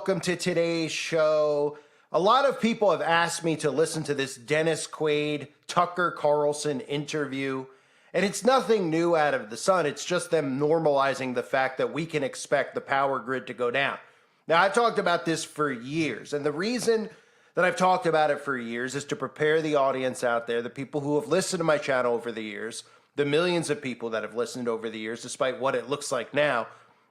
welcome to today's show. A lot of people have asked me to listen to this Dennis Quaid, Tucker Carlson interview, and it's nothing new out of the sun. It's just them normalizing the fact that we can expect the power grid to go down. Now, I've talked about this for years, and the reason that I've talked about it for years is to prepare the audience out there, the people who have listened to my channel over the years, the millions of people that have listened over the years, despite what it looks like now,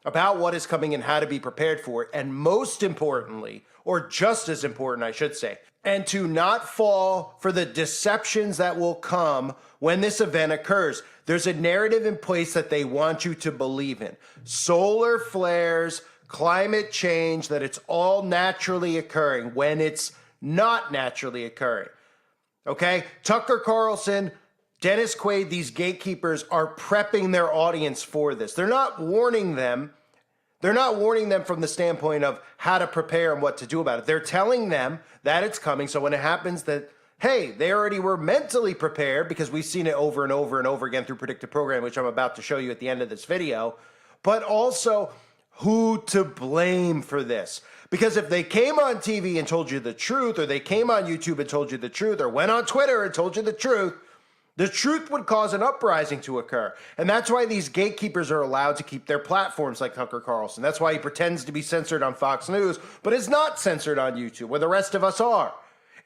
about what is coming and how to be prepared for it, and most importantly, or just as important, I should say, and to not fall for the deceptions that will come when this event occurs. There's a narrative in place that they want you to believe in. Solar flares, climate change, that it's all naturally occurring when it's not naturally occurring. Okay? Tucker Carlson, Dennis Quaid, these gatekeepers are prepping their audience for this. They're not warning them. They're not warning them from the standpoint of how to prepare and what to do about it. They're telling them that it's coming. So when it happens that, hey, they already were mentally prepared, because we've seen it over and over and over again through predictive programming, which I'm about to show you at the end of this video, but also who to blame for this. Because if they came on TV and told you the truth, or they came on YouTube and told you the truth, or went on Twitter and told you the truth would cause an uprising to occur. And that's why these gatekeepers are allowed to keep their platforms, like Tucker Carlson. That's why he pretends to be censored on Fox News, but is not censored on YouTube, where the rest of us are.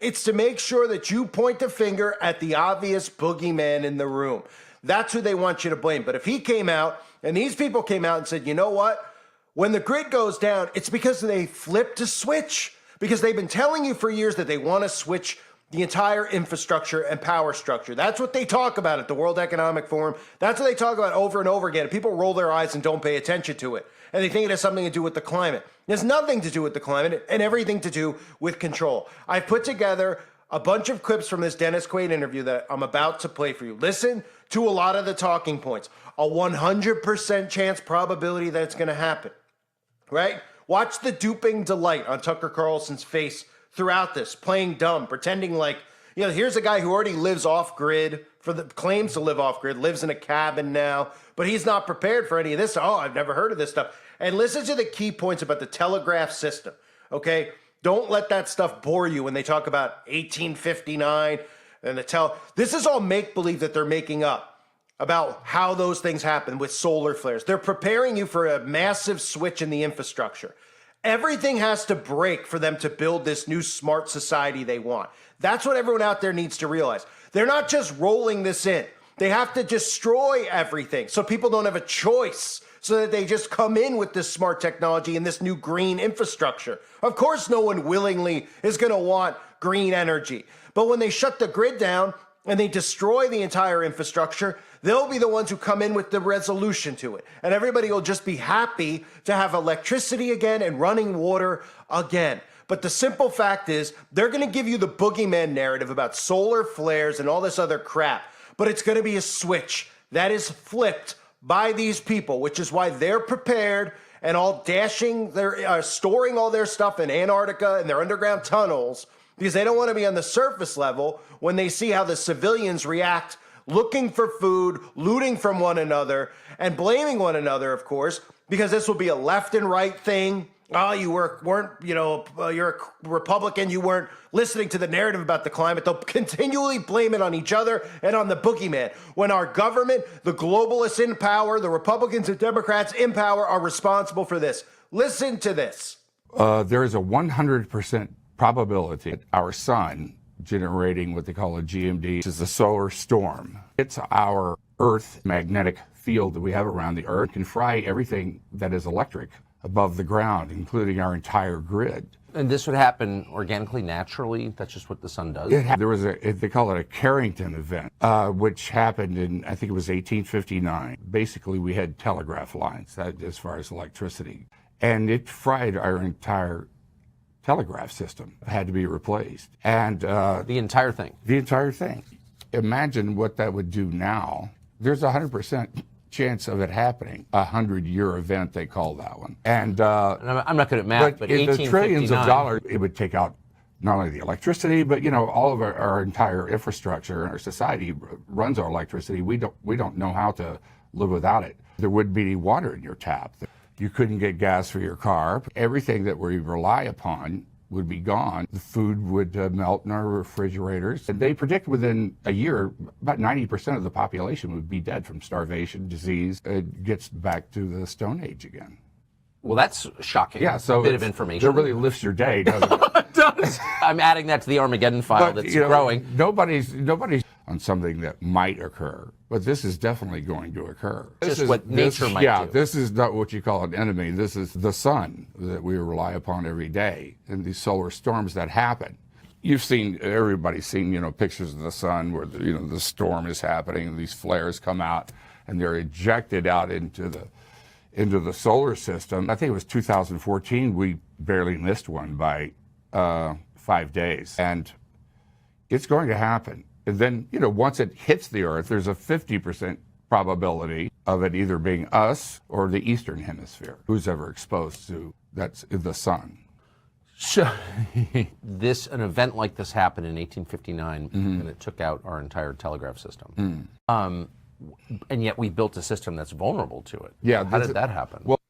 It's to make sure that you point the finger at the obvious boogeyman in the room. That's who they want you to blame. But if he came out, and these people came out and said, you know what? When the grid goes down, it's because they flipped a switch. Because they've been telling you for years that they want to switch the entire infrastructure and power structure. That's what they talk about at the World Economic Forum. That's what they talk about over and over again. And people roll their eyes and don't pay attention to it. And they think it has something to do with the climate. It has nothing to do with the climate and everything to do with control. I've put together a bunch of clips from this Dennis Quaid interview that I'm about to play for you. Listen to a lot of the talking points. A 100% chance probability that it's going to happen, right? Watch the duping delight on Tucker Carlson's face throughout this, playing dumb, pretending like, you know, here's a guy who already lives off grid, claims to live off grid, lives in a cabin now, but he's not prepared for any of this. Oh, I've never heard of this stuff. And listen to the key points about the telegraph system, okay? Don't let that stuff bore you when they talk about 1859 and this is all make-believe that they're making up about how those things happen with solar flares. They're preparing you for a massive switch in the infrastructure. Everything has to break for them to build this new smart society they want. That's what everyone out there needs to realize. They're not just rolling this in. They have to destroy everything so people don't have a choice, so that they just come in with this smart technology and this new green infrastructure. Of course, no one willingly is going to want green energy. But when they shut the grid down and they destroy the entire infrastructure, they'll be the ones who come in with the resolution to it. And everybody will just be happy to have electricity again and running water again. But the simple fact is, they're going to give you the boogeyman narrative about solar flares and all this other crap. But it's going to be a switch that is flipped by these people, which is why they're prepared and all dashing, they're storing all their stuff in Antarctica and their underground tunnels, because they don't want to be on the surface level when they see how the civilians react, looking for food, looting from one another, and blaming one another, of course, because this will be a left and right thing. Oh, you're a Republican, you weren't listening to the narrative about the climate. They'll continually blame it on each other and on the boogeyman, when our government, the globalists in power, the Republicans and Democrats in power are responsible for this. Listen to this. There is a 100% probability that our sun generating what they call a GMD, which is a solar storm. It's our Earth magnetic field that we have around the Earth, can fry everything that is electric above the ground, including our entire grid. And this would happen organically, naturally? That's just what the sun does? There was they call it a Carrington event, which happened in, I think it was 1859. Basically, we had telegraph lines, as far as electricity. And it fried our entire telegraph system. It had to be replaced. And the entire thing? The entire thing. Imagine what that would do now. There's a 100% chance of it happening. 100-year event, they call that one. And I'm not good at math, but in the trillions of dollars, it would take out not only the electricity, but all of our entire infrastructure and our society runs our electricity. We don't know how to live without it. There would be water in your tap. You couldn't get gas for your car. Everything that we rely upon would be gone. The food would melt in our refrigerators. And they predict within a year, about 90% of the population would be dead from starvation, disease. It gets back to the Stone Age again. Well, that's shocking. Yeah, so a bit of information. It really lifts your day, doesn't it? It does. I'm adding that to the Armageddon file that's growing. Nobody's on something that might occur, but this is definitely going to occur. Just what nature might do. Yeah, this is not what you call an enemy. This is the sun that we rely upon every day, and these solar storms that happen. Everybody's seen, pictures of the sun where the storm is happening, and these flares come out, and they're ejected out into the solar system. I think it was 2014, we barely missed one by 5 days. And it's going to happen. And then, once it hits the Earth, there's a 50% probability of it either being us or the Eastern Hemisphere. Who's ever exposed to that's the sun? So, an event like this happened in 1859, and it took out our entire telegraph system. And yet we built a system that's vulnerable to it. Yeah. How did that happen? Well,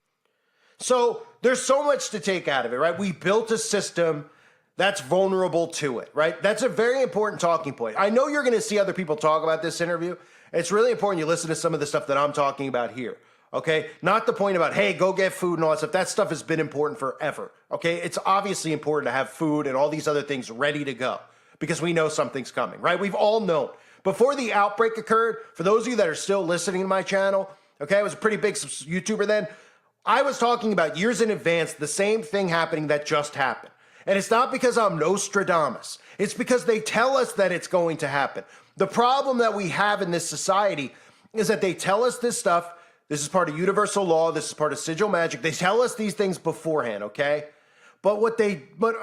So there's so much to take out of it, right? We built a system that's vulnerable to it, right? That's a very important talking point. I know you're going to see other people talk about this interview. It's really important you listen to some of the stuff that I'm talking about here, okay? Not the point about, hey, go get food and all that stuff. That stuff has been important forever, okay? It's obviously important to have food and all these other things ready to go because we know something's coming, right? We've all known. Before the outbreak occurred, for those of you that are still listening to my channel, okay, I was a pretty big YouTuber then, I was talking about years in advance the same thing happening that just happened. And it's not because I'm Nostradamus. It's because they tell us that it's going to happen. The problem that we have in this society is that they tell us this stuff. This is part of universal law. This is part of sigil magic. They tell us these things beforehand, okay? But what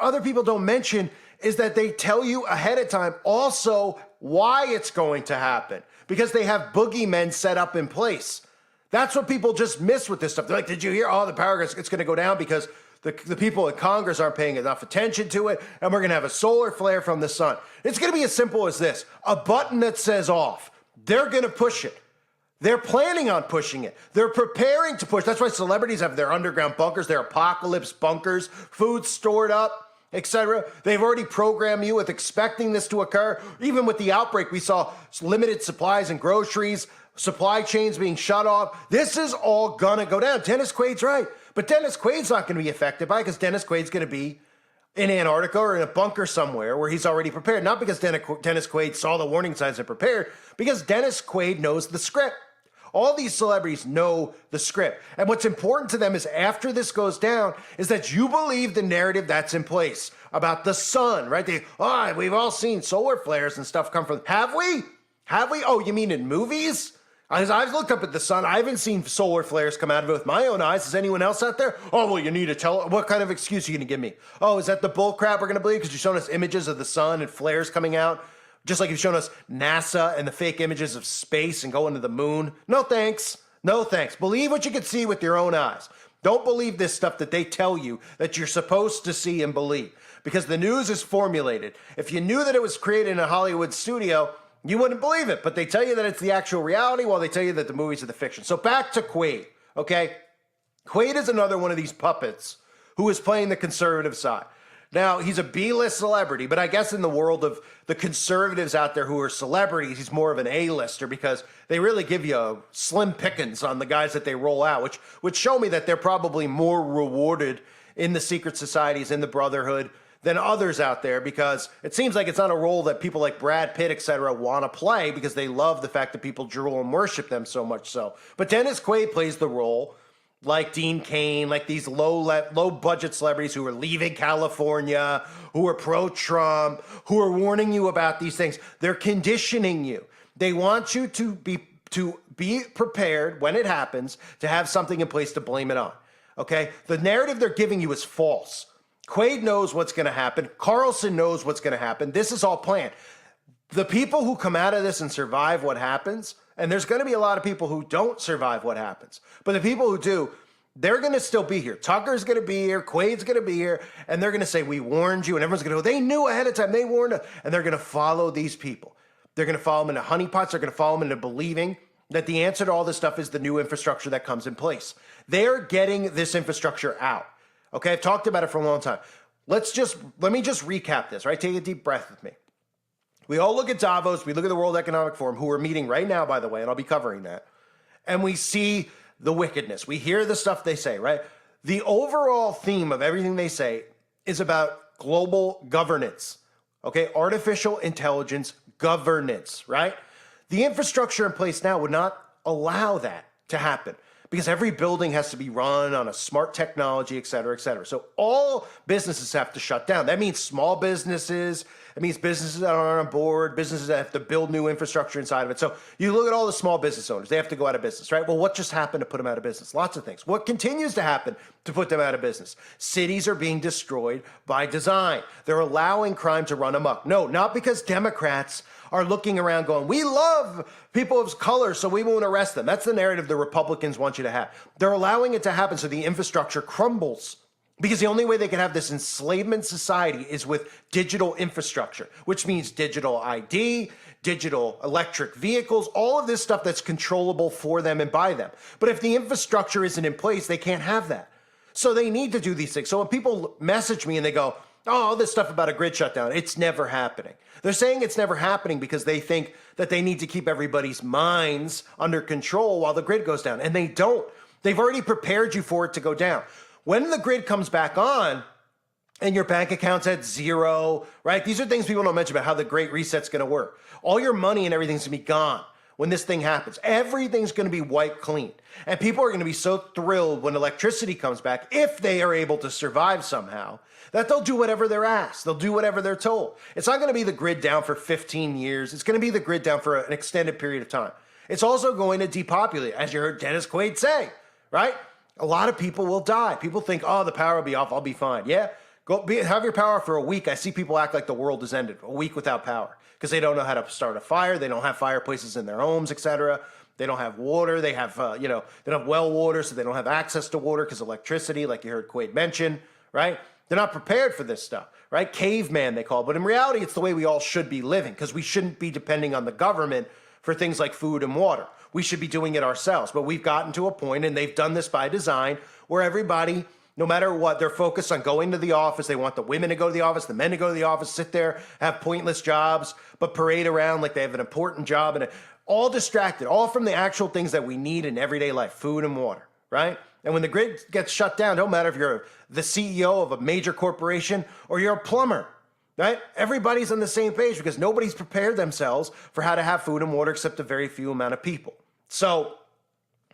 other people don't mention is that they tell you ahead of time also why it's going to happen because they have boogeymen set up in place. That's what people just miss with this stuff. They're like, did you hear? Oh, the power grid's going to go down because the people in Congress aren't paying enough attention to it, and we're going to have a solar flare from the sun. It's going to be as simple as this. A button that says off. They're going to push it. They're planning on pushing it. They're preparing to push. That's why celebrities have their underground bunkers, their apocalypse bunkers, food stored up, etc. They've already programmed you with expecting this to occur. Even with the outbreak, we saw limited supplies and groceries, supply chains being shut off. This is all going to go down. Dennis Quaid's right. But Dennis Quaid's not going to be affected by it because Dennis Quaid's going to be in Antarctica or in a bunker somewhere where he's already prepared. Not because Dennis Quaid saw the warning signs and prepared, because Dennis Quaid knows the script. All these celebrities know the script. And what's important to them is after this goes down is that you believe the narrative that's in place about the sun, right? We've all seen solar flares and stuff come from. Have we? Have we? Oh, you mean in movies? As I've looked up at the sun, I haven't seen solar flares come out of it with my own eyes. Is anyone else out there? Oh, well, you need to tell. What kind of excuse are you going to give me? Oh, is that the bull crap we're going to believe because you've shown us images of the sun and flares coming out? Just like you've shown us NASA and the fake images of space and going to the moon? No thanks. No thanks. Believe what you can see with your own eyes. Don't believe this stuff that they tell you that you're supposed to see and believe because the news is formulated. If you knew that it was created in a Hollywood studio, you wouldn't believe it, but they tell you that it's the actual reality while they tell you that the movies are the fiction. So back to Quaid, okay? Quaid is another one of these puppets who is playing the conservative side. Now, he's a B-list celebrity, but I guess in the world of the conservatives out there who are celebrities, he's more of an A-lister because they really give you slim pickings on the guys that they roll out, which would show me that they're probably more rewarded in the secret societies, in the brotherhood, than others out there because it seems like it's not a role that people like Brad Pitt, etc., want to play because they love the fact that people drool and worship them so much so. But Dennis Quaid plays the role like Dean Cain, like these low-budget celebrities who are leaving California, who are pro-Trump, who are warning you about these things. They're conditioning you. They want you to be prepared when it happens to have something in place to blame it on, okay? The narrative they're giving you is false. Quaid knows what's going to happen. Carlson knows what's going to happen. This is all planned. The people who come out of this and survive what happens, and there's going to be a lot of people who don't survive what happens, but the people who do, they're going to still be here. Tucker's going to be here. Quaid's going to be here. And they're going to say, we warned you. And everyone's going to go, they knew ahead of time. They warned us. And they're going to follow these people. They're going to follow them into honeypots. They're going to follow them into believing that the answer to all this stuff is the new infrastructure that comes in place. They're getting this infrastructure out. Okay, I've talked about it for a long time. Let me just recap this, right? Take a deep breath with me. We all look at Davos, we look at the World Economic Forum, who we're meeting right now, by the way, and I'll be covering that, and we see the wickedness. We hear the stuff they say, right? The overall theme of everything they say is about global governance, okay? Artificial intelligence governance, right? The infrastructure in place now would not allow that to happen because every building has to be run on a smart technology, et cetera, et cetera. So all businesses have to shut down. That means small businesses. It means businesses that aren't on board, businesses that have to build new infrastructure inside of it. So you look at all the small business owners, they have to go out of business, right? Well, what just happened to put them out of business? Lots of things. What continues to happen to put them out of business? Cities are being destroyed by design. They're allowing crime to run amok. No, not because Democrats are looking around going, we love people of color, so we won't arrest them. That's the narrative the Republicans want you to have. They're allowing it to happen so the infrastructure crumbles. Because the only way they can have this enslavement society is with digital infrastructure, which means digital ID, digital electric vehicles, all of this stuff that's controllable for them and by them. But if the infrastructure isn't in place, they can't have that. So they need to do these things. So when people message me and they go, oh, all this stuff about a grid shutdown, it's never happening. They're saying it's never happening because they think that they need to keep everybody's minds under control while the grid goes down. And they don't. They've already prepared you for it to go down. When the grid comes back on and your bank account's at zero, right? These are things people don't mention about how the Great Reset's going to work. All your money and everything's going to be gone when this thing happens. Everything's going to be wiped clean. And people are going to be so thrilled when electricity comes back, if they are able to survive somehow, that they'll do whatever they're asked. They'll do whatever they're told. It's not going to be the grid down for 15 years. It's going to be the grid down for an extended period of time. It's also going to depopulate, as you heard Dennis Quaid say, right? A lot of people will die. People think, oh, the power will be off, I'll be fine. Yeah, have your power for a week. I see people act like the world has ended, a week without power, because they don't know how to start a fire. They don't have fireplaces in their homes, etc. They don't have water. They have, they don't have well water, so they don't have access to water because electricity, like you heard Quaid mention, right? They're not prepared for this stuff, right? Caveman, they call it. But in reality, it's the way we all should be living, because we shouldn't be depending on the government for things like food and water. We should be doing it ourselves. But we've gotten to a point, and they've done this by design, where everybody, no matter what, they're focused on going to the office. They want the women to go to the office, the men to go to the office, sit there, have pointless jobs, but parade around like they have an important job, and all distracted, all from the actual things that we need in everyday life, food and water, right? And when the grid gets shut down, don't matter if you're the CEO of a major corporation or you're a plumber, right? Everybody's on the same page because nobody's prepared themselves for how to have food and water except a very few amount of people. So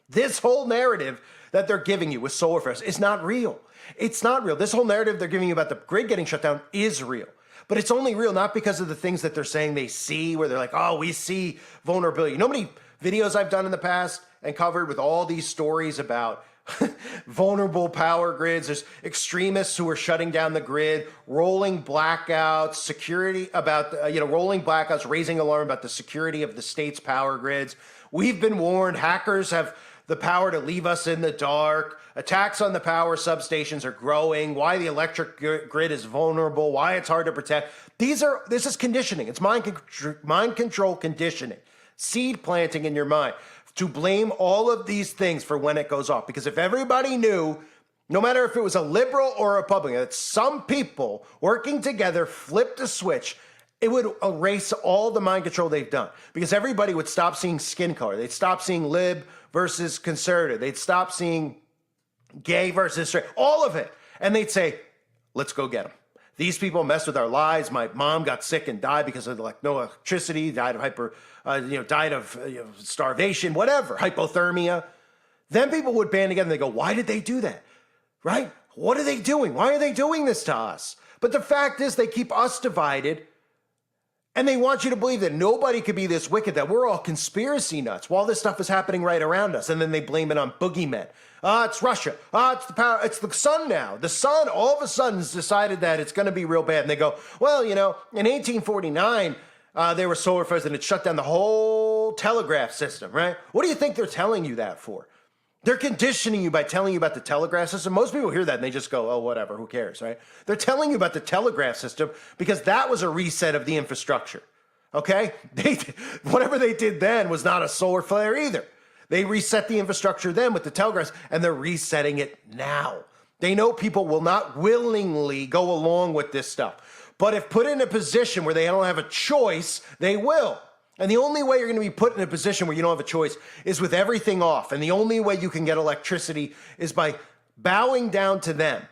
this whole narrative that they're giving you with solar flares is not real. It's not real. This whole narrative they're giving you about the grid getting shut down is real. But it's only real not because of the things that they're saying they see, where they're like, oh, we see vulnerability. You know how many videos I've done in the past and covered with all these stories about vulnerable power grids? There's extremists who are shutting down the grid, rolling blackouts, security about, rolling blackouts, raising alarm about the security of the state's power grids. We've been warned. Hackers have the power to leave us in the dark. Attacks on the power substations are growing. Why the electric grid is vulnerable. Why it's hard to protect. This is conditioning. It's mind control conditioning. Seed planting in your mind to blame all of these things for when it goes off. Because if everybody knew, no matter if it was a liberal or a Republican, that some people working together flipped a switch, it would erase all the mind control they've done, because everybody would stop seeing skin color. They'd stop seeing lib versus conservative. They'd stop seeing gay versus straight, all of it. And they'd say, let's go get them. These people mess with our lives. My mom got sick and died because of no electricity, died of starvation, whatever, hypothermia. Then people would band together and they go, why did they do that? Right? What are they doing? Why are they doing this to us? But the fact is they keep us divided. And they want you to believe that nobody could be this wicked, that we're all conspiracy nuts while this stuff is happening right around us. And then they blame it on boogeymen. It's Russia. It's the power. It's the sun now. The sun all of a sudden has decided that it's going to be real bad. And they go, well, in 1849, there were solar flares and it shut down the whole telegraph system, right? What do you think they're telling you that for? They're conditioning you by telling you about the telegraph system. Most people hear that and they just go, oh, whatever, who cares, right? They're telling you about the telegraph system because that was a reset of the infrastructure. Okay? Whatever they did then was not a solar flare either. They reset the infrastructure then with the telegraphs, and they're resetting it now. They know people will not willingly go along with this stuff. But if put in a position where they don't have a choice, they will. And the only way you're going to be put in a position where you don't have a choice is with everything off. And the only way you can get electricity is by bowing down to them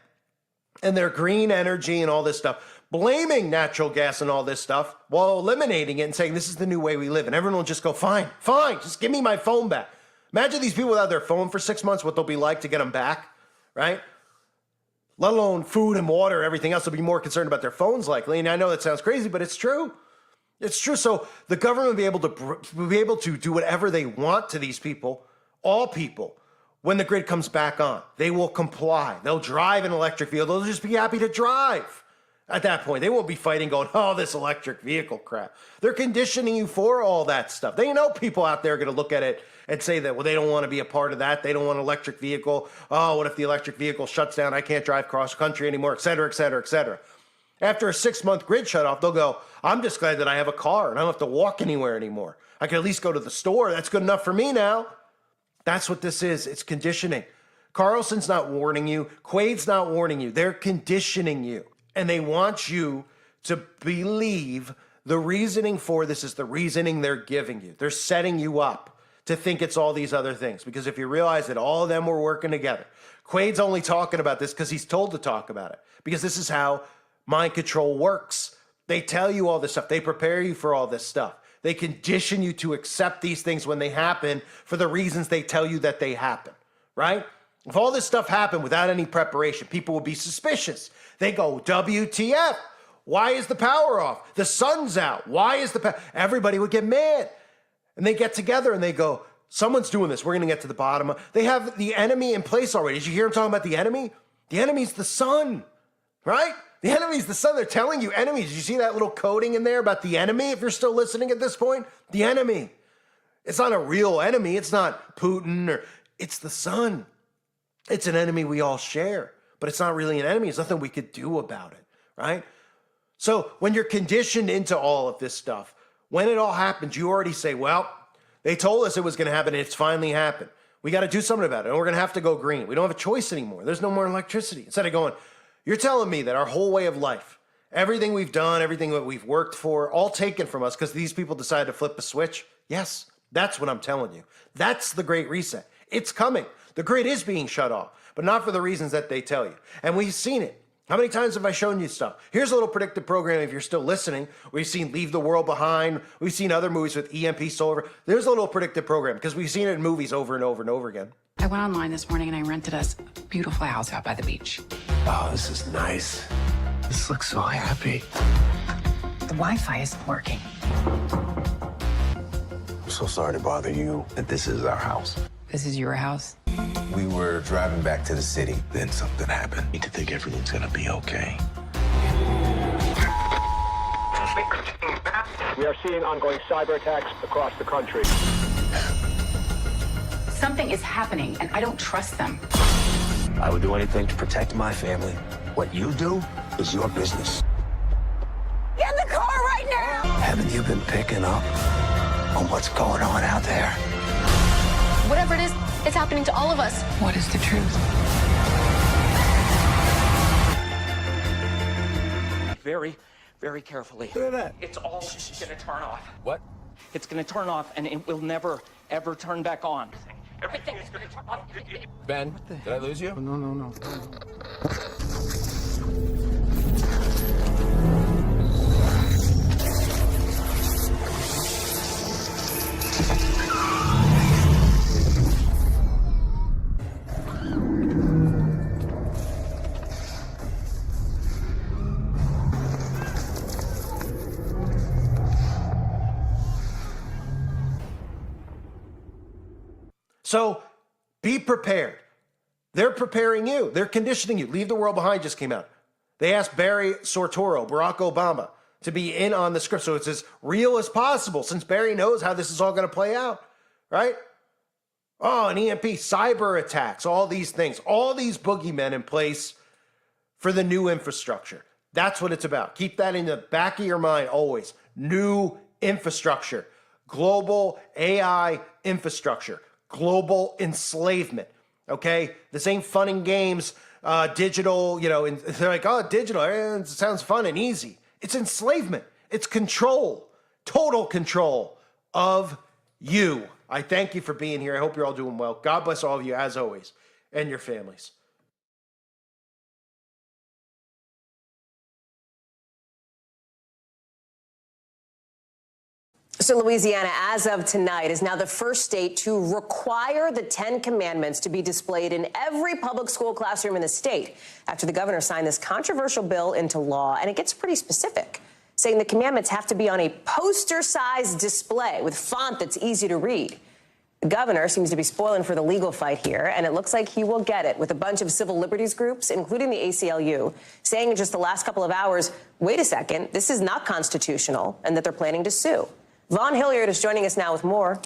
and their green energy and all this stuff, blaming natural gas and all this stuff while eliminating it and saying, this is the new way we live. And everyone will just go, fine, just give me my phone back. Imagine these people without their phone for 6 months, what they'll be like to get them back, right? Let alone food and water, everything else. They'll be more concerned about their phones likely. And I know that sounds crazy, but it's true. It's true. So the government will be able to do whatever they want to these people, all people, when the grid comes back on. They will comply. They'll drive an electric vehicle. They'll just be happy to drive. At that point, they won't be fighting going, oh, this electric vehicle crap. They're conditioning you for all that stuff. They know people out there are going to look at it and say that, well, they don't want to be a part of that. They don't want an electric vehicle. Oh, what if the electric vehicle shuts down? I can't drive cross country anymore, et cetera, et cetera, et cetera. After a 6-month grid shut off, they'll go, I'm just glad that I have a car and I don't have to walk anywhere anymore. I can at least go to the store. That's good enough for me now. That's what this is. It's conditioning. Carlson's not warning you. Quaid's not warning you. They're conditioning you. And they want you to believe the reasoning for this is the reasoning they're giving you. They're setting you up to think it's all these other things. Because if you realize that all of them were working together, Quaid's only talking about this because he's told to talk about it. Because this is how mind control works. They tell you all this stuff. They prepare you for all this stuff. They condition you to accept these things when they happen for the reasons they tell you that they happen, right? If all this stuff happened without any preparation, people would be suspicious. They go, WTF? Why is the power off? The sun's out. Why is the power? Everybody would get mad. And they get together and they go, someone's doing this. We're going to get to the bottom of. They have the enemy in place already. Did you hear them talking about the enemy? The enemy's the sun, right? The enemy's the sun. They're telling you enemies. Did you see that little coding in there about the enemy? If you're still listening at this point, the enemy. It's not a real enemy. It's not Putin or it's the sun. It's an enemy we all share, but it's not really an enemy. There's nothing we could do about it, right? So when you're conditioned into all of this stuff, when it all happens, you already say, well, they told us it was going to happen and it's finally happened. We got to do something about it and we're going to have to go green. We don't have a choice anymore. There's no more electricity. Instead of going, you're telling me that our whole way of life, everything we've done, everything that we've worked for, all taken from us because these people decided to flip a switch? Yes, that's what I'm telling you. That's the Great Reset. It's coming. The grid is being shut off, but not for the reasons that they tell you. And we've seen it. How many times have I shown you stuff? Here's a little predictive program if you're still listening. We've seen Leave the World Behind. We've seen other movies with EMP solar. There's a little predictive program because we've seen it in movies over and over and over again. I went online this morning and I rented us a beautiful house out by the beach. Oh, this is nice. This looks so happy. The Wi-Fi isn't working. I'm so sorry to bother you, but this is our house. This is your house? We were driving back to the city, then something happened. I need to think everything's gonna be okay. We are seeing ongoing cyber attacks across the country. Something is happening and I don't trust them. I would do anything to protect my family. What you do is your business. Get in the car right now! Haven't you been picking up on what's going on out there? Whatever it is, it's happening to all of us. What is the truth? Very, very carefully. Look at that. It's all going to turn off. What? It's going to turn off, and it will never, ever turn back on. Everything is going to turn off. Ben, did I lose you? No. So be prepared. They're preparing you. They're conditioning you. Leave the World Behind just came out. They asked Barry Soetoro, Barack Obama, to be in on the script. So it's as real as possible since Barry knows how this is all going to play out, right? Oh, an EMP, cyber attacks, all these things, all these boogeymen in place for the new infrastructure. That's what it's about. Keep that in the back of your mind always. New infrastructure, global AI infrastructure, global enslavement. Okay? This ain't fun and games, digital, and they're like, oh, digital, it sounds fun and easy. It's enslavement. It's control, total control of you. I thank you for being here. I hope you're all doing well. God bless all of you, as always, and your families. So Louisiana, as of tonight, is now the first state to require the 10 Commandments to be displayed in every public school classroom in the state after the governor signed this controversial bill into law. And it gets pretty specific, saying the commandments have to be on a poster-sized display with font that's easy to read. The governor seems to be spoiling for the legal fight here, and it looks like he will get it, with a bunch of civil liberties groups, including the ACLU, saying in just the last couple of hours, wait a second, this is not constitutional, and that they're planning to sue. Vaughn Hilliard is joining us now with more.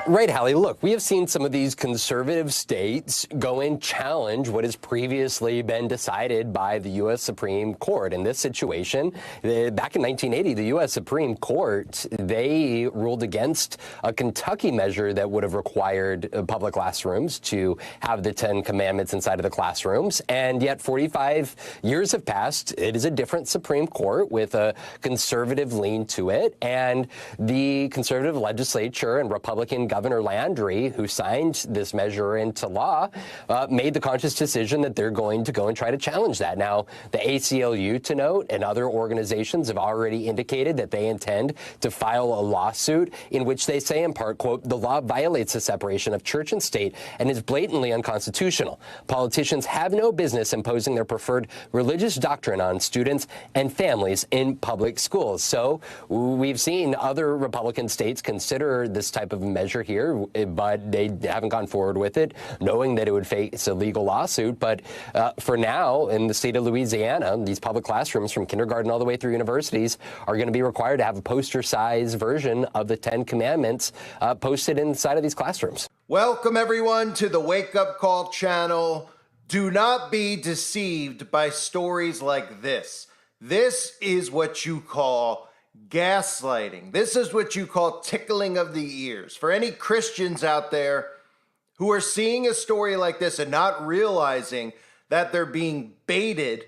Right, Hallie. Look, we have seen some of these conservative states go and challenge what has previously been decided by the U.S. Supreme Court. In this situation, back in 1980, the U.S. Supreme Court, they ruled against a Kentucky measure that would have required public classrooms to have the 10 Commandments inside of the classrooms. And yet 45 years have passed. It is a different Supreme Court with a conservative lean to it. And the conservative legislature and Republican Governor Landry, who signed this measure into law, made the conscious decision that they're going to go and try to challenge that. Now, the ACLU, to note, and other organizations have already indicated that they intend to file a lawsuit in which they say, in part, quote, the law violates the separation of church and state and is blatantly unconstitutional. Politicians have no business imposing their preferred religious doctrine on students and families in public schools. So we've seen other Republican states consider this type of measure here, but they haven't gone forward with it, knowing that it would face a legal lawsuit. But for now, in the state of Louisiana, these public classrooms from kindergarten all the way through universities are going to be required to have a poster-sized version of the 10 Commandments posted inside of these classrooms. Welcome, everyone, to the Wake Up Call channel. Do not be deceived by stories like this. This is what you call gaslighting. This is what you call tickling of the ears. For any Christians out there who are seeing a story like this and not realizing that they're being baited,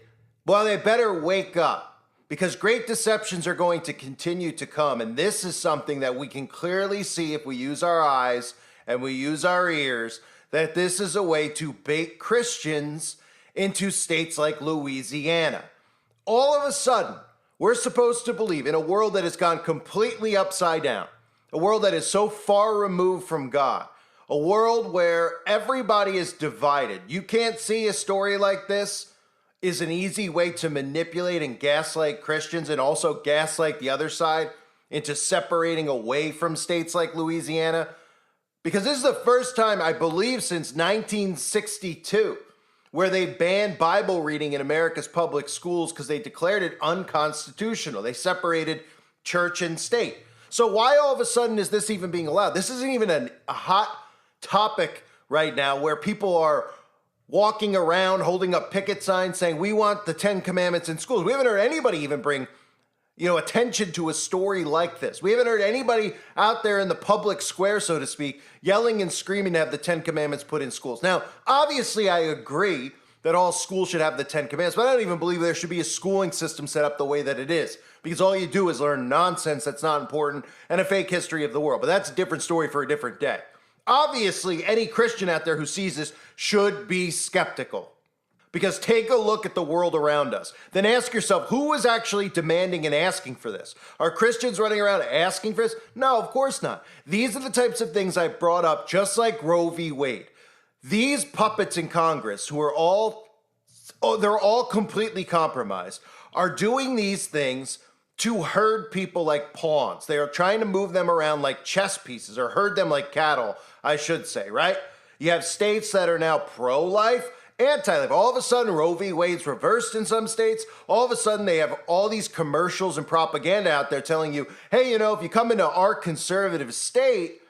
well, they better wake up, because great deceptions are going to continue to come. And this is something that we can clearly see if we use our eyes and we use our ears, that this is a way to bait Christians into states like Louisiana. All of a sudden, we're supposed to believe in a world that has gone completely upside down, a world that is so far removed from God, a world where everybody is divided. You can't see a story like this is an easy way to manipulate and gaslight Christians and also gaslight the other side into separating away from states like Louisiana. Because this is the first time, I believe, since 1962 where they banned Bible reading in America's public schools because they declared it unconstitutional. They separated church and state. So why all of a sudden is this even being allowed? This isn't even a hot topic right now where people are walking around holding up picket signs saying, we want the 10 Commandments in schools. We haven't heard anybody even bring attention to a story like this. We haven't heard anybody out there in the public square, so to speak, yelling and screaming to have the 10 Commandments put in schools. Now, obviously, I agree that all schools should have the 10 Commandments, but I don't even believe there should be a schooling system set up the way that it is, because all you do is learn nonsense that's not important and a fake history of the world. But that's a different story for a different day. Obviously, any Christian out there who sees this should be skeptical. Because take a look at the world around us. Then ask yourself, who is actually demanding and asking for this? Are Christians running around asking for this? No, of course not. These are the types of things I brought up, just like Roe v. Wade. These puppets in Congress, who are they're all completely compromised, are doing these things to herd people like pawns. They are trying to move them around like chess pieces, or herd them like cattle, I should say, right? You have states that are now pro-life, anti-life. All of a sudden, Roe v. Wade's reversed in some states. All of a sudden, they have all these commercials and propaganda out there telling you, hey, if you come into our conservative state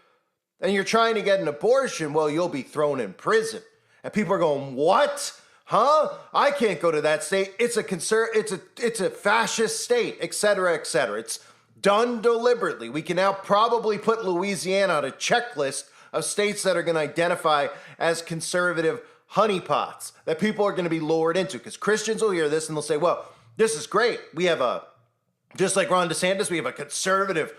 and you're trying to get an abortion, well, you'll be thrown in prison. And people are going, what? Huh? I can't go to that state. It's a fascist state, et cetera, et cetera. It's done deliberately. We can now probably put Louisiana on a checklist of states that are going to identify as conservative honeypots that people are going to be lured into, because Christians will hear this and they'll say, well, this is great. We have just like Ron DeSantis, we have a conservative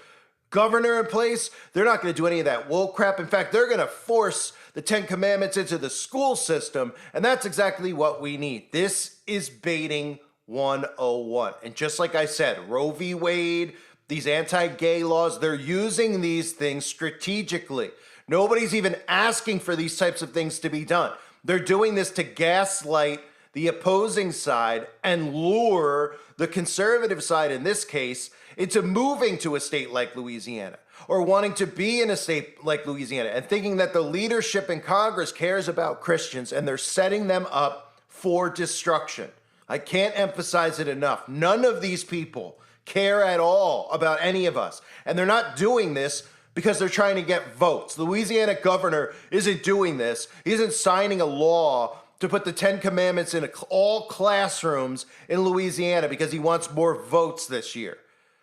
governor in place. They're not going to do any of that woke crap. In fact, they're going to force the 10 Commandments into the school system, and that's exactly what we need. This is baiting 101. And just like I said, Roe v. Wade, these anti-gay laws, they're using these things strategically. Nobody's even asking for these types of things to be done. They're doing this to gaslight the opposing side and lure the conservative side, in this case, into moving to a state like Louisiana, or wanting to be in a state like Louisiana, and thinking that the leadership in Congress cares about Christians, and they're setting them up for destruction. I can't emphasize it enough. None of these people care at all about any of us. And they're not doing this because they're trying to get votes. The Louisiana governor isn't doing this. He isn't signing a law to put the 10 Commandments in all classrooms in Louisiana because he wants more votes this year.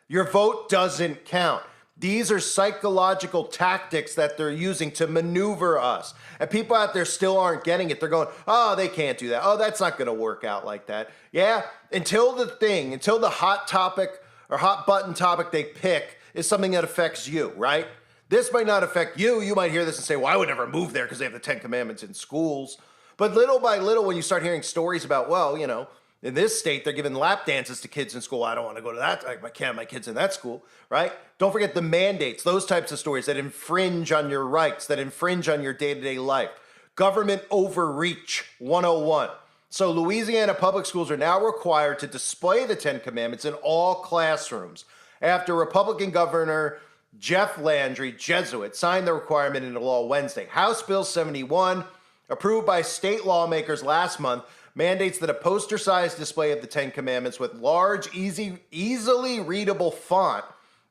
Your vote doesn't count. These are psychological tactics that they're using to maneuver us. And people out there still aren't getting it. They're going, oh, they can't do that. Oh, that's not going to work out like that. Yeah, until the hot topic or hot button topic they pick is something that affects you, right? This might not affect you. You might hear this and say, well, I would never move there because they have the 10 Commandments in schools. But little by little, when you start hearing stories about, well, you know, in this state, they're giving lap dances to kids in school. I don't want to go to that. I can't have my kids in that school, right? Don't forget the mandates, those types of stories that infringe on your rights, that infringe on your day-to-day life. Government overreach 101. So Louisiana public schools are now required to display the 10 Commandments in all classrooms after Republican Governor Jeff Landry, Jesuit, signed the requirement into law Wednesday. House Bill 71, approved by state lawmakers last month, mandates that a poster-sized display of the 10 Commandments with large, easily readable font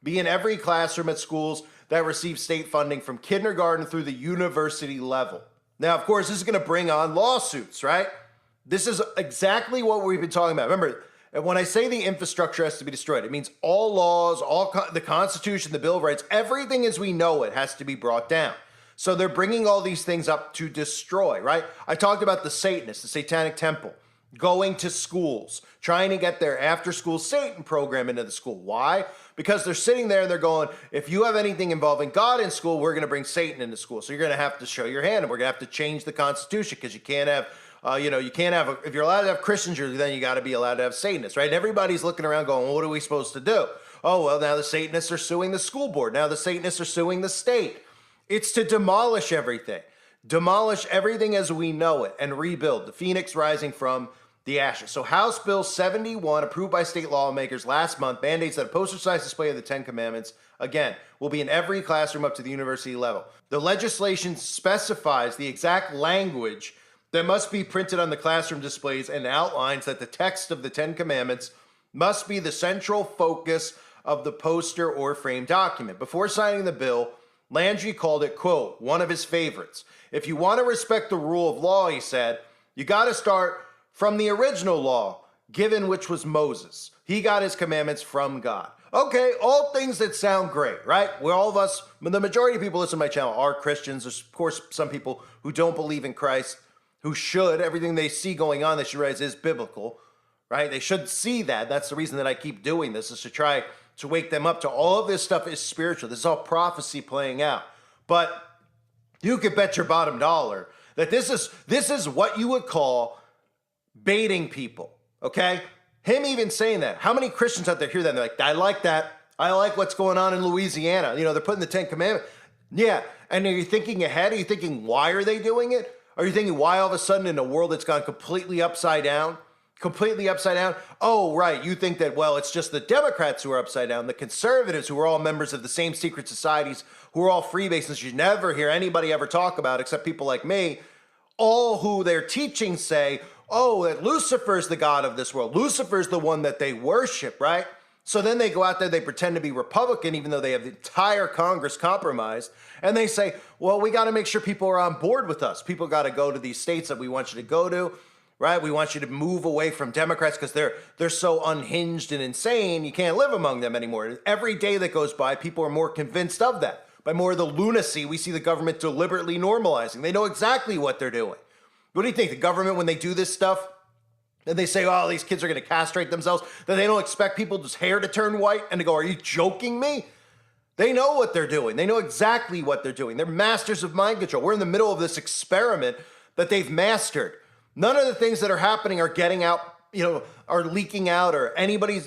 be in every classroom at schools that receive state funding from kindergarten through the university level. Now, of course, this is going to bring on lawsuits, right? This is exactly what we've been talking about. Remember, when I say the infrastructure has to be destroyed, it means all laws, the Constitution, the Bill of Rights, everything as we know it has to be brought down. So they're bringing all these things up to destroy, right? I talked about the Satanists, the Satanic Temple, going to schools, trying to get their after-school Satan program into the school. Why? Because they're sitting there and they're going, if you have anything involving God in school, we're going to bring Satan into school. So you're going to have to show your hand, and we're going to have to change the Constitution because you can't have, if you're allowed to have Christians, then you got to be allowed to have Satanists, right? And everybody's looking around going, well, what are we supposed to do? Oh, well, now the Satanists are suing the school board. Now the Satanists are suing the state. It's to demolish everything as we know it, and rebuild, the phoenix rising from the ashes. So House Bill 71, approved by state lawmakers last month, mandates that a poster-sized display of the 10 Commandments, again, will be in every classroom up to the university level. The legislation specifies the exact language that must be printed on the classroom displays and outlines that the text of the 10 Commandments must be the central focus of the poster or frame document. Before signing the bill, Landry called it, quote, one of his favorites. If you want to respect the rule of law, he said, you got to start from the original law, given which was Moses. He got his commandments from God. Okay, all things that sound great, right? We're all of us, the majority of people listen to my channel are Christians. There's, of course, some people who don't believe in Christ, who should. Everything they see going on, they should realize is biblical, right? They should see that. That's the reason that I keep doing this, is to try to wake them up to all of this stuff is spiritual. This is all prophecy playing out. But you could bet your bottom dollar that this is what you would call baiting people, okay? Him even saying that. How many Christians out there hear that and they're like, I like that. I like what's going on in Louisiana. You know, they're putting the 10 Commandments. Yeah, and are you thinking ahead? Are you thinking, why are they doing it? Are you thinking, why all of a sudden in a world that's gone completely upside down? Completely upside down? Oh, right. You think that, well, it's just the Democrats who are upside down, the conservatives who are all members of the same secret societies, who are all freemasons you never hear anybody ever talk about except people like me, all who their teachings say, oh, that Lucifer's the god of this world. Lucifer's the one that they worship, right? So then they go out there, they pretend to be Republican, even though they have the entire Congress compromised, and they say, well, we got to make sure people are on board with us. People got to go to these states that we want you to go to, right? We want you to move away from Democrats because they're so unhinged and insane, you can't live among them anymore. Every day that goes by, people are more convinced of that. By more of the lunacy we see the government deliberately normalizing. They know exactly what they're doing. What do you think? The government, when they do this stuff, and they say, oh, these kids are going to castrate themselves, that they don't expect people's hair to turn white and to go, are you joking me? They know what they're doing. They know exactly what they're doing. They're masters of mind control. We're in the middle of this experiment that they've mastered. None of the things that are happening are getting out, are leaking out, or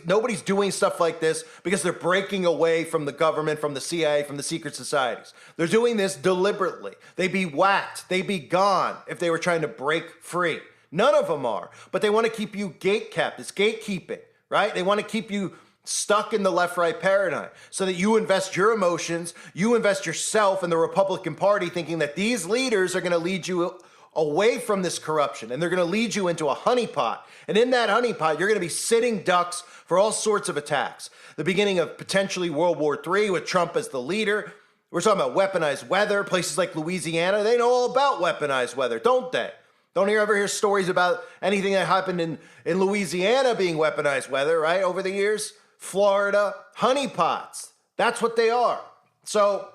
nobody's doing stuff like this because they're breaking away from the government, from the CIA, from the secret societies. They're doing this deliberately. They'd be whacked. They'd be gone if they were trying to break free. None of them are, but they want to keep you gate-kept. It's gatekeeping, right? They want to keep you stuck in the left-right paradigm so that you invest your emotions, you invest yourself in the Republican Party thinking that these leaders are going to lead you away from this corruption and they're going to lead you into a honeypot. And in that honeypot, you're going to be sitting ducks for all sorts of attacks. The beginning of potentially World War III with Trump as the leader. We're talking about weaponized weather. Places like Louisiana, they know all about weaponized weather, don't they? Don't you ever hear stories about anything that happened in Louisiana being weaponized weather, right, over the years? Florida, honeypots. That's what they are. So,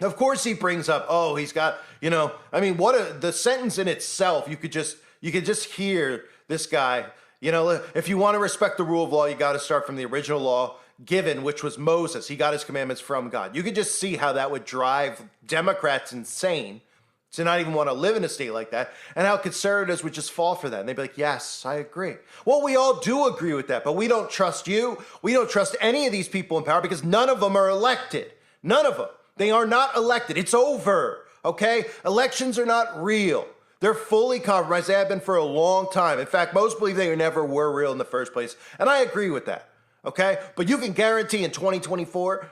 of course he brings up, oh, he's got, the sentence in itself, you could just hear this guy, if you want to respect the rule of law, you got to start from the original law given, which was Moses. He got his commandments from God. You could just see how that would drive Democrats insane to not even want to live in a state like that, and how conservatives would just fall for that. And they'd be like, yes, I agree. Well, we all do agree with that, but we don't trust you. We don't trust any of these people in power because none of them are elected. None of them. They are not elected. It's over, okay? Elections are not real. They're fully compromised. They have been for a long time. In fact, most believe they never were real in the first place, and I agree with that, okay? But you can guarantee in 2024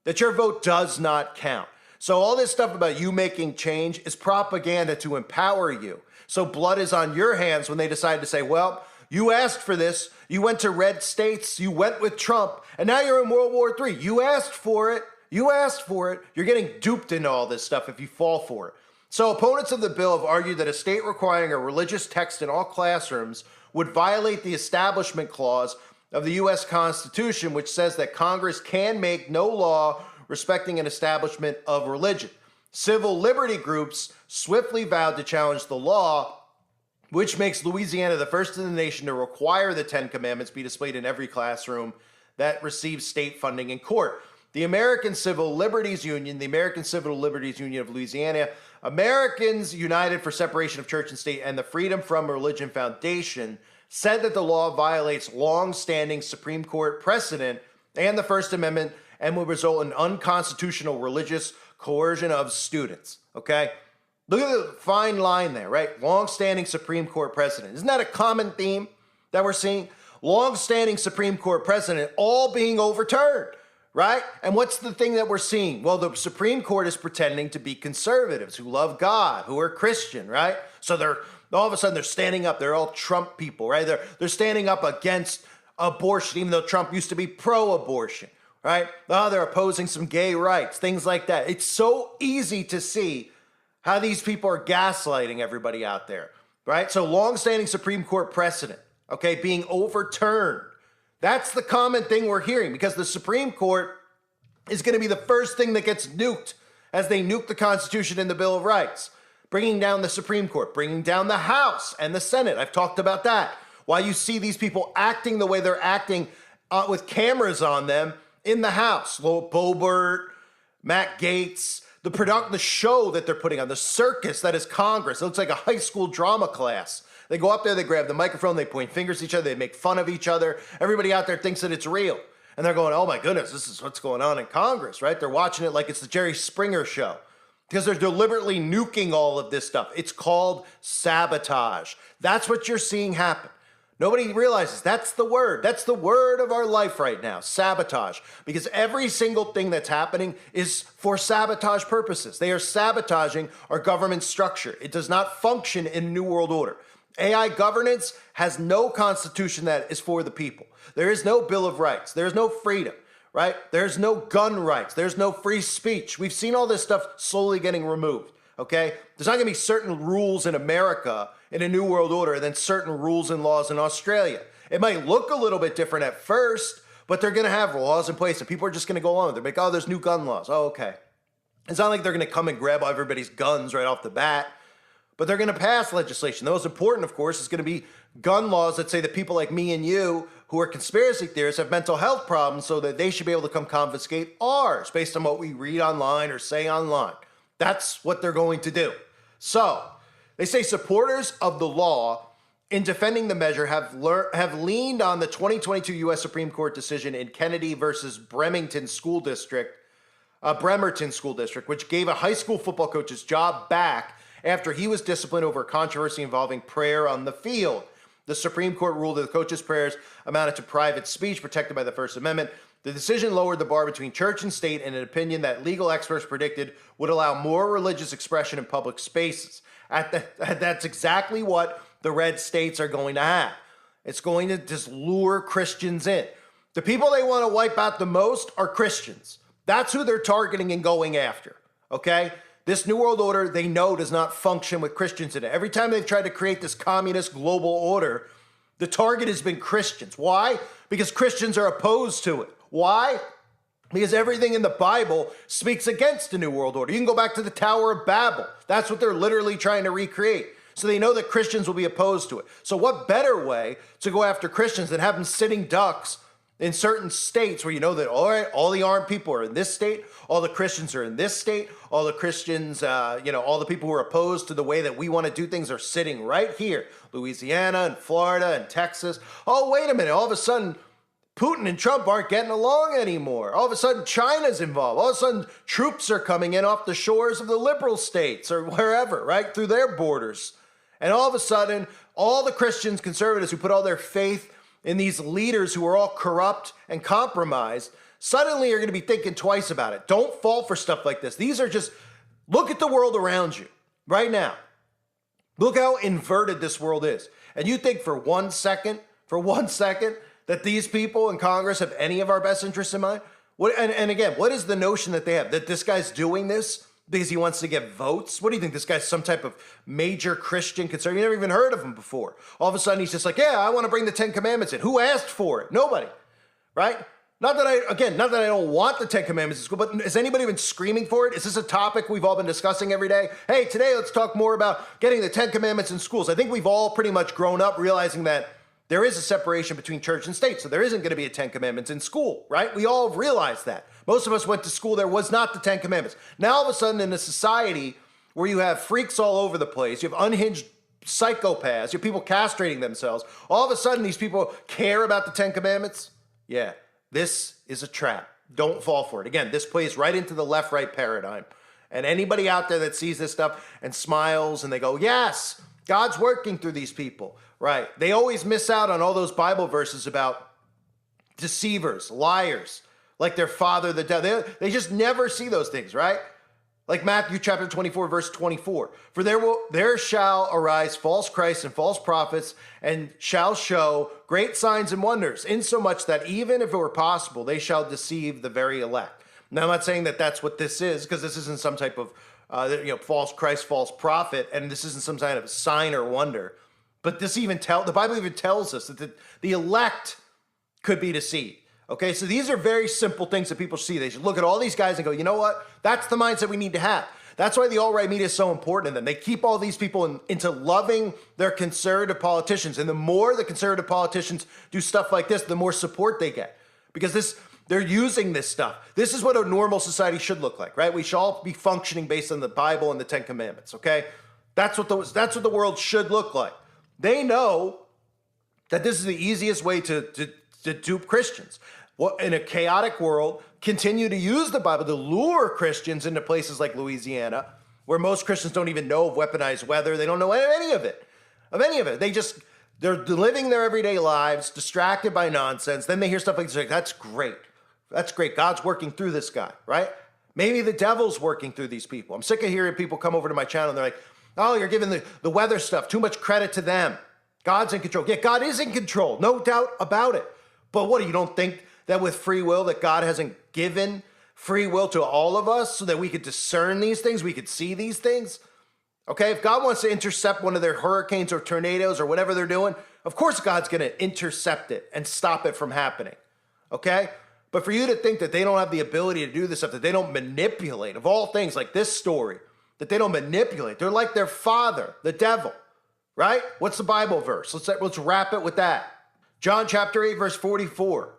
that your vote does not count. So all this stuff about you making change is propaganda to empower you. So blood is on your hands when they decide to say, well, you asked for this. You went to red states. You went with Trump. And now you're in World War III. You asked for it. You asked for it. You're getting duped into all this stuff if you fall for it. So opponents of the bill have argued that a state requiring a religious text in all classrooms would violate the Establishment Clause of the U.S. Constitution, which says that Congress can make no law respecting an establishment of religion. Civil liberty groups swiftly vowed to challenge the law, which makes Louisiana the first in the nation to require the Ten Commandments be displayed in every classroom that receives state funding in court. The American Civil Liberties Union, the American Civil Liberties Union of Louisiana, Americans United for Separation of Church and State, and the Freedom from Religion Foundation said that the law violates long-standing Supreme Court precedent and the First Amendment and will result in unconstitutional religious coercion of students, okay? Look at the fine line there, right? Long-standing Supreme Court precedent. Isn't that a common theme that we're seeing? Long-standing Supreme Court precedent all being overturned, right? And what's the thing that we're seeing? Well, the Supreme Court is pretending to be conservatives who love God, who are Christian, right? So they're all of a sudden they're standing up. They're all Trump people, right? They're standing up against abortion, even though Trump used to be pro-abortion. Right? Oh, they're opposing some gay rights, things like that. It's so easy to see how these people are gaslighting everybody out there, right? So long-standing Supreme Court precedent, okay, being overturned. That's the common thing we're hearing because the Supreme Court is going to be the first thing that gets nuked as they nuke the Constitution and the Bill of Rights, bringing down the Supreme Court, bringing down the House and the Senate. I've talked about that. Why you see these people acting the way they're acting with cameras on them in the House. Boebert, Matt Gaetz, the show that they're putting on, the circus that is Congress. It looks like a high school drama class. They go up there, they grab the microphone, they point fingers at each other, they make fun of each other. Everybody out there thinks that it's real. And they're going, oh my goodness, this is what's going on in Congress, right? They're watching it like it's the Jerry Springer show because they're deliberately nuking all of this stuff. It's called sabotage. That's what you're seeing happen. Nobody realizes that's the word. That's the word of our life right now, sabotage. Because every single thing that's happening is for sabotage purposes. They are sabotaging our government structure. It does not function in New World Order. AI governance has no constitution that is for the people. There is no Bill of Rights. There is no freedom, right? There's no gun rights. There's no free speech. We've seen all this stuff slowly getting removed, okay? There's not going to be certain rules in America in a New World Order than certain rules and laws in Australia. It might look a little bit different at first, but they're going to have laws in place and people are just going to go along with it. They're like, oh, there's new gun laws. Oh, okay. It's not like they're going to come and grab everybody's guns right off the bat, but they're going to pass legislation. The most important, of course, is going to be gun laws that say that people like me and you who are conspiracy theorists have mental health problems so that they should be able to come confiscate ours based on what we read online or say online. That's what they're going to do. So they say supporters of the law in defending the measure have leaned on the 2022 U.S. Supreme Court decision in Kennedy versus Bremerton School District, which gave a high school football coach his job back after he was disciplined over a controversy involving prayer on the field. The Supreme Court ruled that the coach's prayers amounted to private speech protected by the First Amendment. The decision lowered the bar between church and state in an opinion that legal experts predicted would allow more religious expression in public spaces. That's exactly what the red states are going to have. It's going to just lure Christians in. The people they want to wipe out the most are Christians. That's who they're targeting and going after, okay? This New World Order, they know, does not function with Christians in it. Every time they've tried to create this communist global order, the target has been Christians. Why? Because Christians are opposed to it. Why? Because everything in the Bible speaks against the New World Order. You can go back to the Tower of Babel. That's what they're literally trying to recreate. So they know that Christians will be opposed to it. So what better way to go after Christians than have them sitting ducks in certain states where you know that, all right, all the armed people are in this state, all the Christians are in this state, all the Christians, all the people who are opposed to the way that we want to do things are sitting right here, Louisiana and Florida and Texas. Oh, wait a minute, all of a sudden, Putin and Trump aren't getting along anymore. All of a sudden, China's involved. All of a sudden, troops are coming in off the shores of the liberal states or wherever, right, through their borders. And all of a sudden, all the Christians, conservatives who put all their faith in these leaders who are all corrupt and compromised, suddenly are going to be thinking twice about it. Don't fall for stuff like this. These are just, look at the world around you right now. Look how inverted this world is. And you think for one second, that these people in Congress have any of our best interests in mind? And again, what is the notion that they have? That this guy's doing this because he wants to get votes? What do you think? This guy's some type of major Christian conservative? You never even heard of him before. All of a sudden, he's just like, yeah, I want to bring the 10 Commandments in. Who asked for it? Nobody, right? Not that I don't want the 10 Commandments in school, but has anybody been screaming for it? Is this a topic we've all been discussing every day? Hey, today let's talk more about getting the 10 Commandments in schools. I think we've all pretty much grown up realizing that there is a separation between church and state, so there isn't going to be a 10 Commandments in school, right? We all realize that. Most of us went to school, there was not the 10 Commandments. Now, all of a sudden, in a society where you have freaks all over the place, you have unhinged psychopaths, you have people castrating themselves, all of a sudden, these people care about the 10 Commandments? Yeah, this is a trap. Don't fall for it. Again, this plays right into the left-right paradigm. And anybody out there that sees this stuff and smiles and they go, yes, God's working through these people. Right. They always miss out on all those Bible verses about deceivers, liars, like their father, the devil. They just never see those things, right? Like Matthew chapter 24, verse 24. For there shall arise false Christs and false prophets, and shall show great signs and wonders, insomuch that even if it were possible, they shall deceive the very elect. Now, I'm not saying that that's what this is, because this isn't some type of false Christ, false prophet, and this isn't some kind of sign or wonder. But the Bible even tells us that the elect could be deceived. Okay, so these are very simple things that people see. They should look at all these guys and go, you know what? That's the mindset we need to have. That's why the alt-right media is so important to them. They keep all these people into loving their conservative politicians. And the more the conservative politicians do stuff like this, the more support they get. Because they're using this stuff. This is what a normal society should look like, right? We should all be functioning based on the Bible and the 10 Commandments, okay? That's what the world should look like. They know that this is the easiest way to dupe Christians. In a chaotic world, continue to use the Bible to lure Christians into places like Louisiana, where most Christians don't even know of weaponized weather. They don't know any of it. They're living their everyday lives, distracted by nonsense. Then they hear stuff like this, like, that's great. That's great. God's working through this guy, right? Maybe the devil's working through these people. I'm sick of hearing people come over to my channel and they're like, oh, you're giving the weather stuff too much credit to them. God's in control. Yeah, God is in control. No doubt about it. But what, you don't think that with free will that God hasn't given free will to all of us so that we could discern these things, we could see these things? Okay, if God wants to intercept one of their hurricanes or tornadoes or whatever they're doing, of course God's going to intercept it and stop it from happening. Okay? But for you to think that they don't have the ability to do this stuff, that they don't manipulate, of all things like this story, that they don't manipulate, they're like their father, the devil, right? What's the Bible verse? Let's wrap it with that. John chapter 8, verse 44.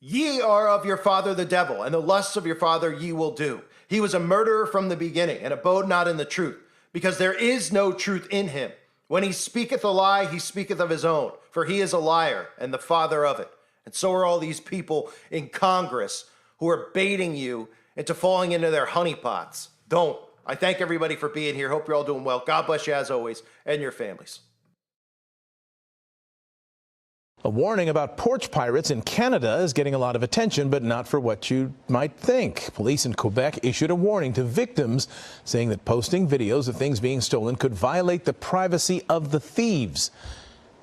Ye are of your father the devil, and the lusts of your father ye will do. He was a murderer from the beginning, and abode not in the truth, because there is no truth in him. When he speaketh a lie, he speaketh of his own, for he is a liar and the father of it. And so are all these people in Congress who are baiting you into falling into their honeypots. Don't. I thank everybody for being here. Hope you're all doing well. God bless you as always, and your families. A warning about porch pirates in Canada is getting a lot of attention, but not for what you might think. Police in Quebec issued a warning to victims, saying that posting videos of things being stolen could violate the privacy of the thieves.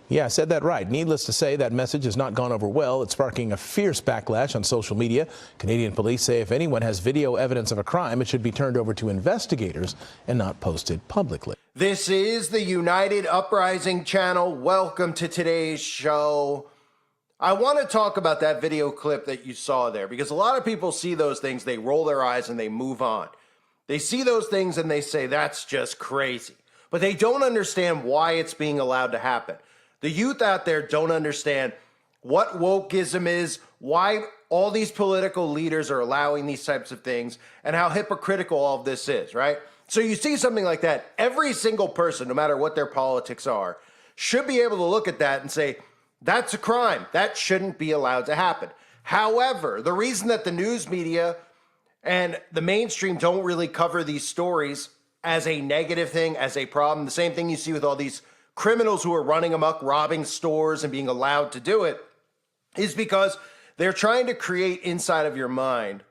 Yeah, I said that right. Needless to say, that message has not gone over well. It's sparking a fierce backlash on social media. Canadian police say if anyone has video evidence of a crime, it should be turned over to investigators and not posted publicly. This is the United Uprising channel. Welcome to today's show. I want to talk about that video clip that you saw there, because a lot of people see those things, they roll their eyes and they move on. They see those things and they say, that's just crazy. But they don't understand why it's being allowed to happen. The youth out there don't understand what wokeism is, why all these political leaders are allowing these types of things, and how hypocritical all of this is, right? So you see something like that, every single person, no matter what their politics are, should be able to look at that and say, that's a crime. That shouldn't be allowed to happen. However, the reason that the news media and the mainstream don't really cover these stories as a negative thing, as a problem, the same thing you see with all these criminals who are running amok, robbing stores and being allowed to do it, is because they're trying to create inside of your mind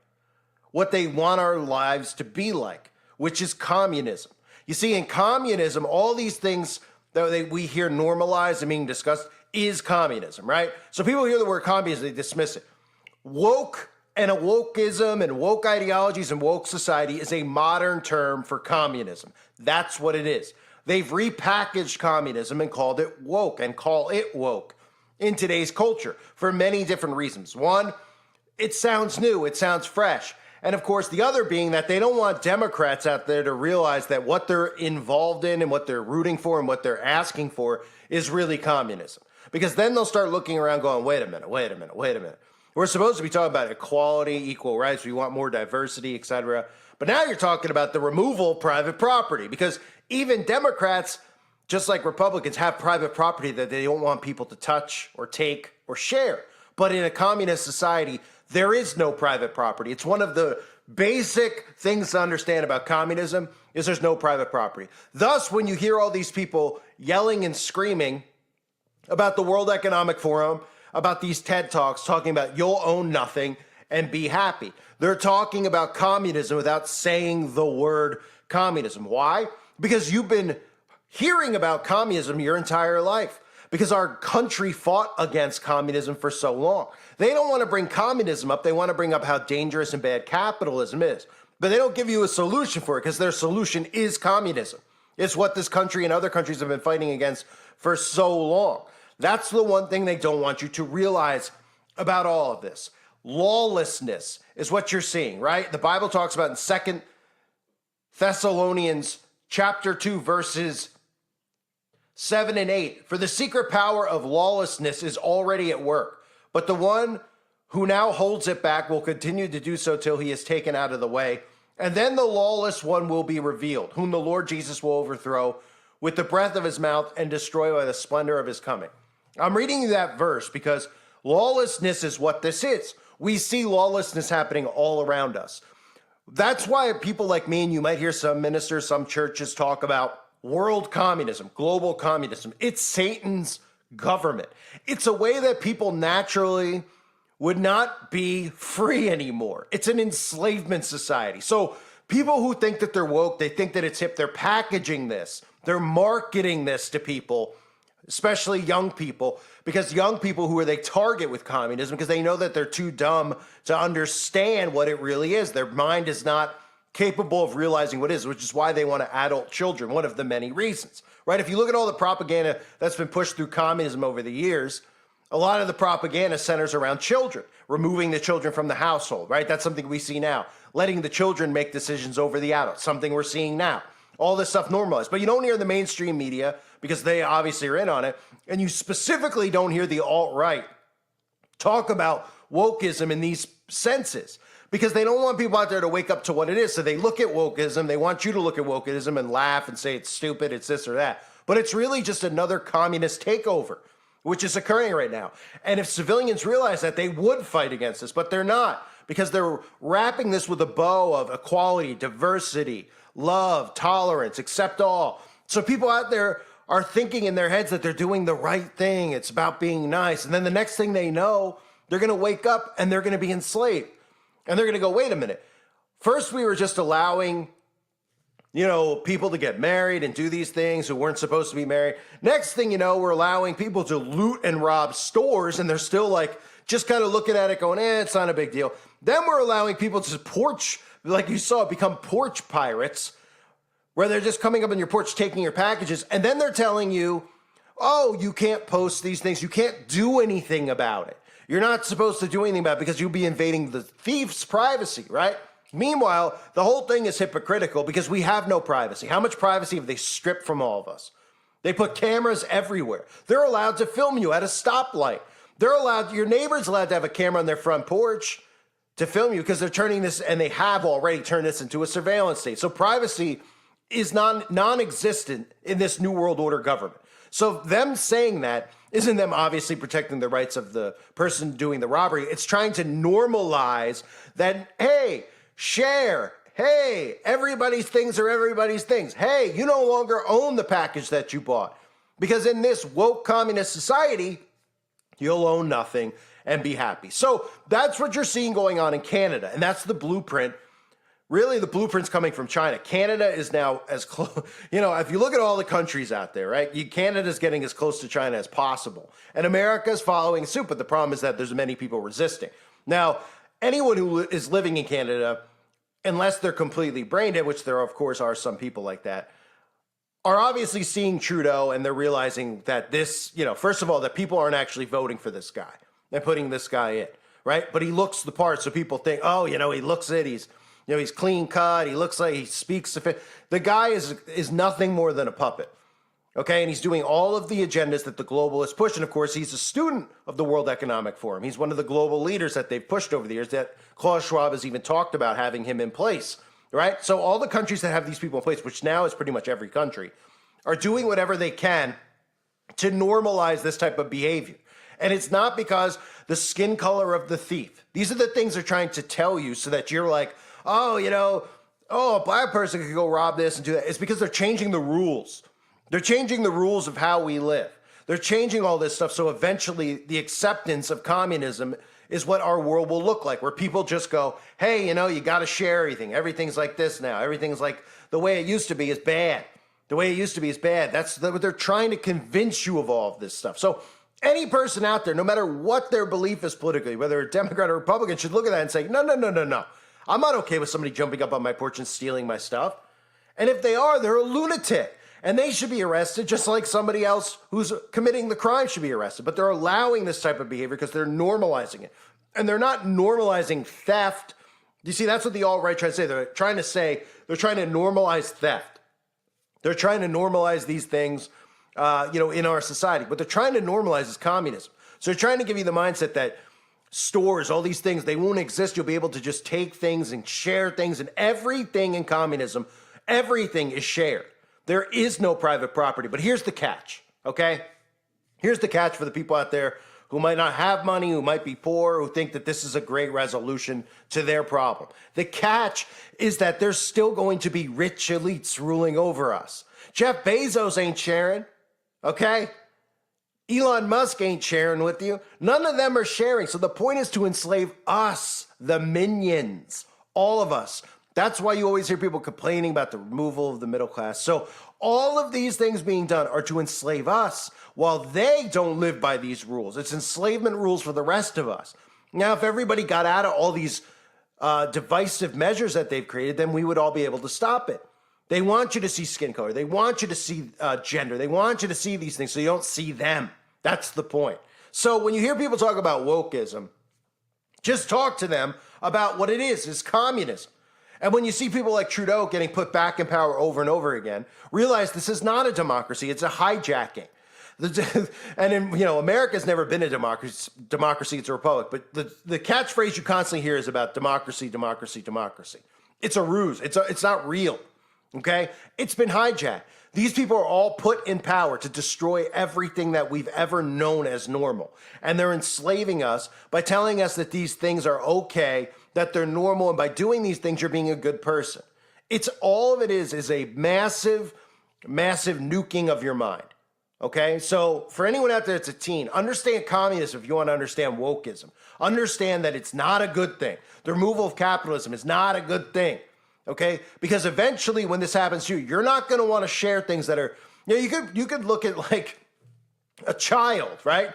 what they want our lives to be like, which is communism. You see, in communism, all these things that we hear normalized and being discussed is communism, right? So people hear the word communism, they dismiss it. Woke and a wokeism and woke ideologies and woke society is a modern term for communism. That's what it is. They've repackaged communism and called it woke and call it woke in today's culture for many different reasons. One, it sounds new, it sounds fresh. And of course, the other being that they don't want Democrats out there to realize that what they're involved in and what they're rooting for and what they're asking for is really communism. Because then they'll start looking around going, wait a minute. We're supposed to be talking about equality, equal rights, we want more diversity, etc. But now you're talking about the removal of private property, because even Democrats, just like Republicans, have private property that they don't want people to touch or take or share. But in a communist society, there is no private property. It's one of the basic things to understand about communism is there's no private property. Thus, when you hear all these people yelling and screaming about the World Economic Forum, about these TED Talks, talking about you'll own nothing and be happy, they're talking about communism without saying the word communism. Why? Because you've been hearing about communism your entire life. Because our country fought against communism for so long. They don't want to bring communism up. They want to bring up how dangerous and bad capitalism is. But they don't give you a solution for it, because their solution is communism. It's what this country and other countries have been fighting against for so long. That's the one thing they don't want you to realize about all of this. Lawlessness is what you're seeing, right? The Bible talks about in 2 Thessalonians chapter 2, verses 7 and 8. For the secret power of lawlessness is already at work, but the one who now holds it back will continue to do so till he is taken out of the way. And then the lawless one will be revealed, whom the Lord Jesus will overthrow with the breath of his mouth and destroy by the splendor of his coming. I'm reading you that verse because lawlessness is what this is. We see lawlessness happening all around us. That's why people like me, and you might hear some ministers, some churches talk about world communism, global communism. It's Satan's government. It's a way that people naturally would not be free anymore. It's an enslavement society. So people who think that they're woke, they think that it's hip, they're packaging this, they're marketing this to people, especially young people, because young people, who are they target with communism, because they know that they're too dumb to understand what it really is. Their mind is not capable of realizing what is, which is why they want to adult children, one of the many reasons, right? If you look at all the propaganda that's been pushed through communism over the years, a lot of the propaganda centers around children, removing the children from the household, right? That's something we see now. Letting the children make decisions over the adults, something we're seeing now. All this stuff normalized. But you don't hear the mainstream media, because they obviously are in on it, and you specifically don't hear the alt-right talk about wokeism in these senses, because they don't want people out there to wake up to what it is. So they look at wokeism, they want you to look at wokeism and laugh and say it's stupid, it's this or that. But it's really just another communist takeover, which is occurring right now. And if civilians realize that, they would fight against this, but they're not, because they're wrapping this with a bow of equality, diversity, love, tolerance, accept all. So people out there are thinking in their heads that they're doing the right thing. It's about being nice. And then the next thing they know, they're going to wake up and they're going to be enslaved. And they're going to go, wait a minute. First, we were just allowing, people to get married and do these things who weren't supposed to be married. Next thing you know, we're allowing people to loot and rob stores, and they're still like, just kind of looking at it going, it's not a big deal. Then we're allowing people to like you saw, become porch pirates, where they're just coming up on your porch, taking your packages, and then they're telling you, oh, you can't post these things. You can't do anything about it. You're not supposed to do anything about it because you'll be invading the thief's privacy, right? Meanwhile, the whole thing is hypocritical because we have no privacy. How much privacy have they stripped from all of us? They put cameras everywhere. They're allowed to film you at a stoplight. Your neighbor's allowed to have a camera on their front porch to film you because they're turning this, and they have already turned this into a surveillance state. So privacy is non-existent in this New World Order government. So them saying that isn't them obviously protecting the rights of the person doing the robbery. It's trying to normalize that, hey, share. Hey, everybody's things are everybody's things. Hey, you no longer own the package that you bought. Because in this woke communist society, you'll own nothing and be happy. So that's what you're seeing going on in Canada. And that's the blueprint. Really, the blueprint's coming from China. Canada is now as close, if you look at all the countries out there, right? Canada's getting as close to China as possible. And America's following suit, but the problem is that there's many people resisting. Now, anyone who is living in Canada, unless they're completely brain dead, which there of course are some people like that, are obviously seeing Trudeau, and they're realizing that this, first of all, that people aren't actually voting for this guy and putting this guy in, right? But he looks the part, so people think, oh, he looks it, he's clean cut. He looks like he speaks. The guy is nothing more than a puppet. Okay. And he's doing all of the agendas that the globalists push. And of course, he's a student of the World Economic Forum. He's one of the global leaders that they've pushed over the years, that Klaus Schwab has even talked about having him in place. Right. So all the countries that have these people in place, which now is pretty much every country, are doing whatever they can to normalize this type of behavior. And it's not because the skin color of the thief. These are the things they're trying to tell you so that you're like, oh, a black person could go rob this and do that. It's because they're changing the rules. They're changing the rules of how we live. They're changing all this stuff. So eventually the acceptance of communism is what our world will look like, where people just go, hey, you got to share everything. Everything's like this now. Everything's like the way it used to be is bad. The way it used to be is bad. That's what they're trying to convince you of all of this stuff. So any person out there, no matter what their belief is politically, whether a Democrat or Republican, should look at that and say, no. I'm not okay with somebody jumping up on my porch and stealing my stuff. And if they are, they're a lunatic. And they should be arrested just like somebody else who's committing the crime should be arrested. But they're allowing this type of behavior because they're normalizing it. And they're not normalizing theft. You see, that's what the alt-right try to say. They're trying to normalize theft. They're trying to normalize these things, in our society. What they're trying to normalize is communism. So they're trying to give you the mindset that stores, all these things, they won't exist. You'll be able to just take things and share things, and everything in communism, everything is shared. There is no private property. But here's the catch, okay? Here's the catch for the people out there who might not have money, who might be poor, who think that this is a great resolution to their problem. The catch is that there's still going to be rich elites ruling over us. Jeff Bezos ain't sharing, okay? Elon Musk ain't sharing with you. None of them are sharing. So the point is to enslave us, the minions, all of us. That's why you always hear people complaining about the removal of the middle class. So all of these things being done are to enslave us while they don't live by these rules. It's enslavement rules for the rest of us. Now, if everybody got out of all these divisive measures that they've created, then we would all be able to stop it. They want you to see skin color. They want you to see gender. They want you to see these things so you don't see them. That's the point. So when you hear people talk about wokeism, just talk to them about what it is. It's communism. And when you see people like Trudeau getting put back in power over and over again, realize this is not a democracy. It's a hijacking. And America's never been a democracy. Democracy, it's a republic. But the catchphrase you constantly hear is about democracy, democracy, democracy. It's a ruse. It's not real. Okay? It's been hijacked. These people are all put in power to destroy everything that we've ever known as normal. And they're enslaving us by telling us that these things are okay, that they're normal, and by doing these things, you're being a good person. It's all of it is a massive, massive nuking of your mind. Okay? So for anyone out there that's a teen, understand communism if you want to understand wokeism. Understand that it's not a good thing. The removal of capitalism is not a good thing. Okay? Because eventually when this happens to you, you're not going to want to share things that are, you could look at like a child, right?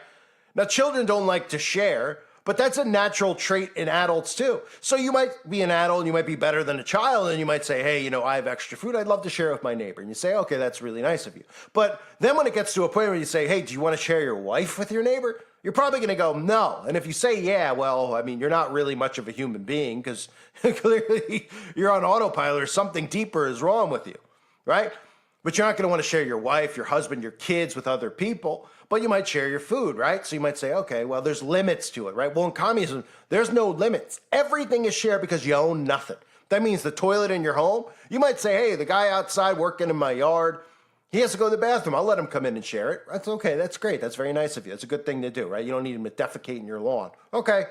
Now children don't like to share, but that's a natural trait in adults too. So you might be an adult and you might be better than a child and you might say, hey, I have extra food. I'd love to share it with my neighbor. And you say, okay, that's really nice of you. But then when it gets to a point where you say, hey, do you want to share your wife with your neighbor? You're probably going to go, no. And if you say, yeah, well, I mean, you're not really much of a human being because clearly you're on autopilot or something deeper is wrong with you, right? But you're not going to want to share your wife, your husband, your kids with other people, but you might share your food, right? So you might say, okay, well, there's limits to it, right? Well, in communism, there's no limits. Everything is shared because you own nothing. That means the toilet in your home, you might say, hey, the guy outside working in my yard, he has to go to the bathroom. I'll let him come in and share it. That's okay. That's great. That's very nice of you. That's a good thing to do, right? You don't need him to defecate in your lawn. Okay.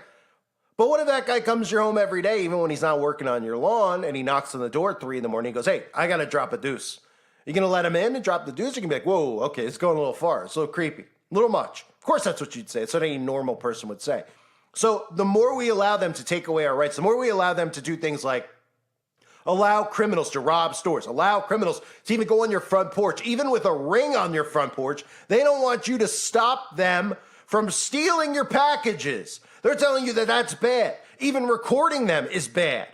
But what if that guy comes to your home every day, even when he's not working on your lawn, and he knocks on the door at 3 in the morning and goes, hey, I got to drop a deuce. You going to let him in and drop the deuce? You can be like, whoa, okay, it's going a little far. It's a little creepy. A little much. Of course, that's what you'd say. It's what any normal person would say. So the more we allow them to take away our rights, the more we allow them to do things like allow criminals to rob stores, allow criminals to even go on your front porch, even with a ring on your front porch. They don't want you to stop them from stealing your packages. They're telling you that that's bad. Even recording them is bad.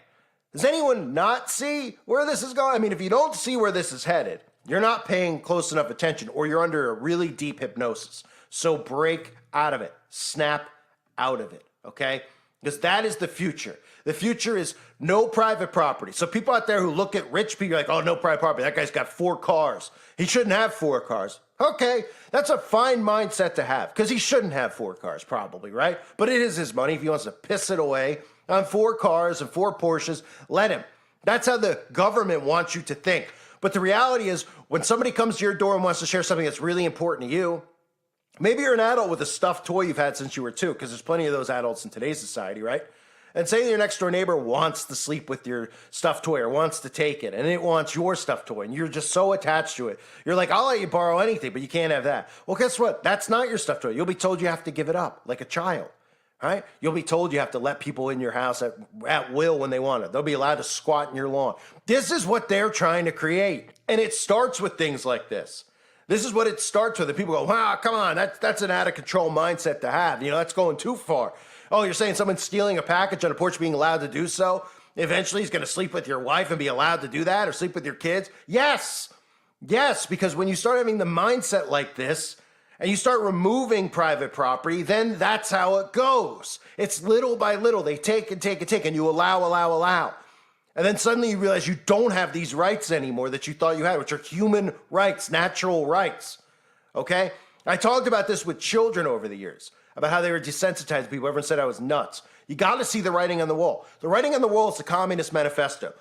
Does anyone not see where this is going? I mean, if you don't see where this is headed, you're not paying close enough attention or you're under a really deep hypnosis. So break out of it. Snap out of it, okay? Because that is the future. The future is no private property. So people out there who look at rich people, like, oh, no private property. That guy's got 4 cars. He shouldn't have 4 cars. Okay, that's a fine mindset to have because he shouldn't have 4 cars probably, right? But it is his money. If he wants to piss it away on 4 cars and 4 Porsches, let him. That's how the government wants you to think. But the reality is when somebody comes to your door and wants to share something that's really important to you, maybe you're an adult with a stuffed toy you've had since you were 2, because there's plenty of those adults in today's society, right? And say your next door neighbor wants to sleep with your stuffed toy or wants to take it and it wants your stuffed toy and you're just so attached to it. You're like, I'll let you borrow anything, but you can't have that. Well, guess what? That's not your stuffed toy. You'll be told you have to give it up like a child, right? You'll be told you have to let people in your house at will when they want it. They'll be allowed to squat in your lawn. This is what they're trying to create. And it starts with things like this. This is what it starts with. And people go, wow, come on, that's an out of control mindset to have. That's going too far. Oh, you're saying someone stealing a package on a porch being allowed to do so? Eventually he's going to sleep with your wife and be allowed to do that or sleep with your kids? Yes. Yes, because when you start having the mindset like this and you start removing private property, then that's how it goes. It's little by little. They take and take and take and you allow. And then suddenly you realize you don't have these rights anymore that you thought you had, which are human rights, natural rights. Okay? I talked about this with children over the years, about how they were desensitized to people. Everyone said I was nuts. You got to see the writing on the wall. The writing on the wall is the Communist Manifesto.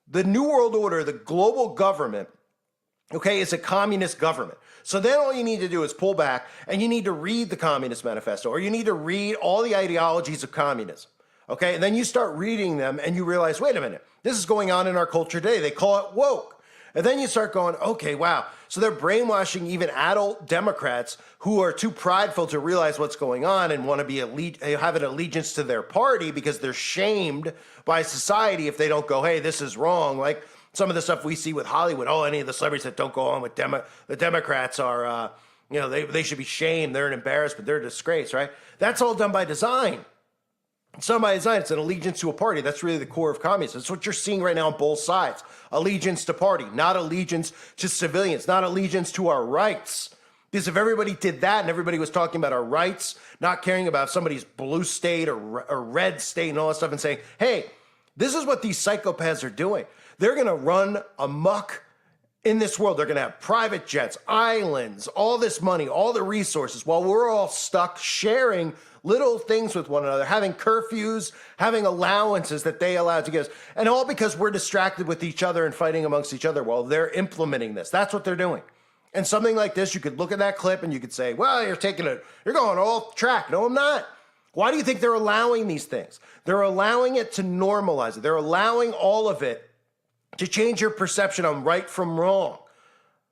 The New World Order, the global government, okay, is a communist government. So then all you need to do is pull back and you need to read the Communist Manifesto, or you need to read all the ideologies of communism. Okay, and then you start reading them and you realize, wait a minute, this is going on in our culture today. They call it woke. And then you start going, okay, wow. So they're brainwashing even adult Democrats who are too prideful to realize what's going on and want to have an allegiance to their party because they're shamed by society if they don't go, hey, this is wrong. Like some of the stuff we see with Hollywood, any of the celebrities that don't go on with the Democrats are, they should be shamed. They're an embarrassment. They're a disgrace, right? That's all done by design. It's not by design. It's an allegiance to a party. That's really the core of communism. That's what you're seeing right now on both sides. Allegiance to party, not allegiance to civilians, not allegiance to our rights. Because if everybody did that and everybody was talking about our rights, not caring about somebody's blue state or red state and all that stuff and saying, hey, this is what these psychopaths are doing. They're going to run amok in this world. They're going to have private jets, islands, all this money, all the resources, while we're all stuck sharing little things with one another, having curfews, having allowances that they allow to give us, and all because we're distracted with each other and fighting amongst each other while they're implementing this. That's what they're doing. And something like this, you could look at that clip and you could say, well, you're going off track. No, I'm not. Why do you think they're allowing these things? They're allowing it to normalize it. They're allowing all of it to change your perception on right from wrong.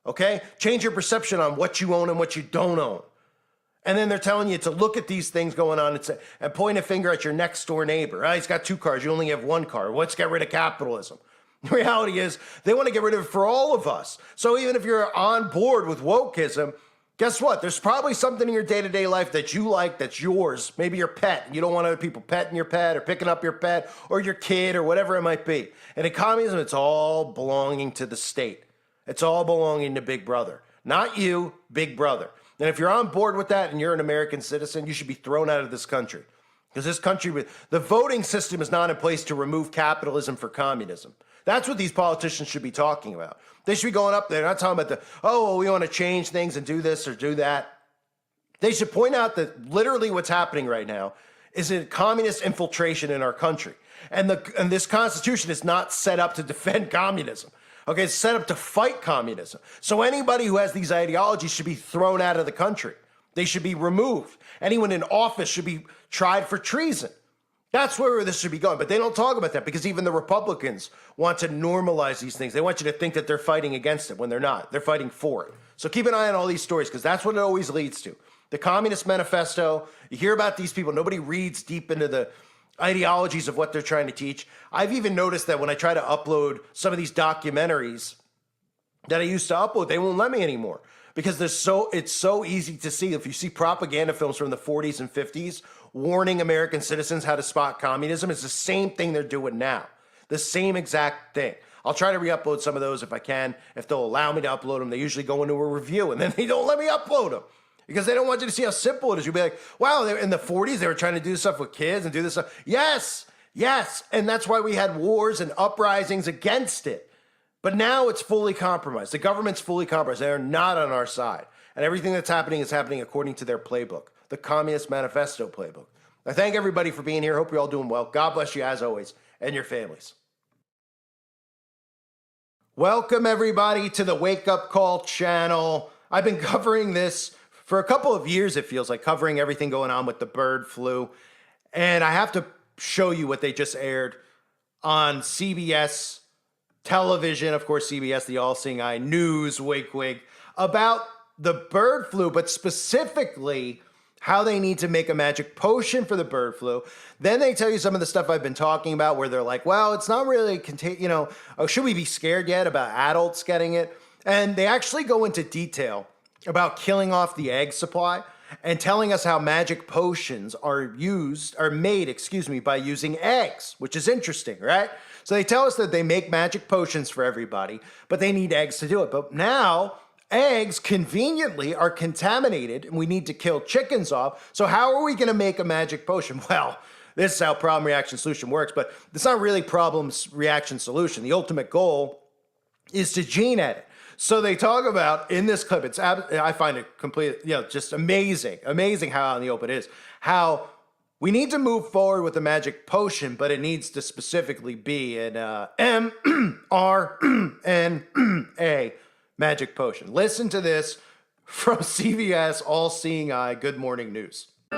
Okay? Change your perception on what you own and what you don't own. And then they're telling you to look at these things going on and point a finger at your next door neighbor. He's got 2 cars. You only have 1 car. Let's get rid of capitalism. The reality is they want to get rid of it for all of us. So even if you're on board with wokeism, guess what? There's probably something in your day-to-day life that you like that's yours. Maybe your pet. You don't want other people petting your pet or picking up your pet or your kid or whatever it might be. And in communism, it's all belonging to the state. It's all belonging to Big Brother. Not you, Big Brother. And if you're on board with that and you're an American citizen, you should be thrown out of this country. Because this country, the voting system is not in place to remove capitalism for communism. That's what these politicians should be talking about. They should be going up there, not talking about we want to change things and do this or do that. They should point out that literally what's happening right now is a communist infiltration in our country. And this Constitution is not set up to defend communism. Okay, it's set up to fight communism. So anybody who has these ideologies should be thrown out of the country. They should be removed. Anyone in office should be tried for treason. That's where this should be going. But they don't talk about that because even the Republicans want to normalize these things. They want you to think that they're fighting against it when they're not. They're fighting for it. So keep an eye on all these stories because that's what it always leads to. The Communist Manifesto, you hear about these people. Nobody reads deep into the ideologies of what they're trying to teach. I've even noticed that when I try to upload some of these documentaries that I used to upload, they won't let me anymore because it's so easy to see. If you see propaganda films from the 40s and 50s warning American citizens how to spot communism, it's the same thing they're doing now. The same exact thing. I'll try to re-upload some of those if I can, if they'll allow me to upload them. They usually go into a review and then they don't let me upload them. Because they don't want you to see how simple it is. You'll be like, wow, in the 40s, they were trying to do stuff with kids and do this stuff. Yes. And that's why we had wars and uprisings against it. But now it's fully compromised. The government's fully compromised. They're not on our side. And everything that's happening is happening according to their playbook, the Communist Manifesto playbook. I thank everybody for being here. Hope you're all doing well. God bless you as always and your families. Welcome, everybody, to the Wake Up Call channel. I've been covering this for a couple of years, it feels like, covering everything going on with the bird flu. And I have to show you what they just aired on CBS television, of course, CBS, the all-seeing eye, news, wink, wink, about the bird flu, but specifically how they need to make a magic potion for the bird flu. Then they tell you some of the stuff I've been talking about where they're like, well, it's not really, should we be scared yet about adults getting it? And they actually go into detail about killing off the egg supply and telling us how magic potions are made by using eggs, which is interesting, right? So they tell us that they make magic potions for everybody, but they need eggs to do it. But now eggs conveniently are contaminated and we need to kill chickens off. So how are we going to make a magic potion? Well, this is how problem, reaction, solution works, but it's not really problem, reaction, solution. The ultimate goal is to gene edit. So they talk about in this clip, I find it completely, just amazing how out in the open it is, how we need to move forward with the magic potion, but it needs to specifically be an mRNA magic potion. Listen to this from CBS All-Seeing Eye Good Morning News. In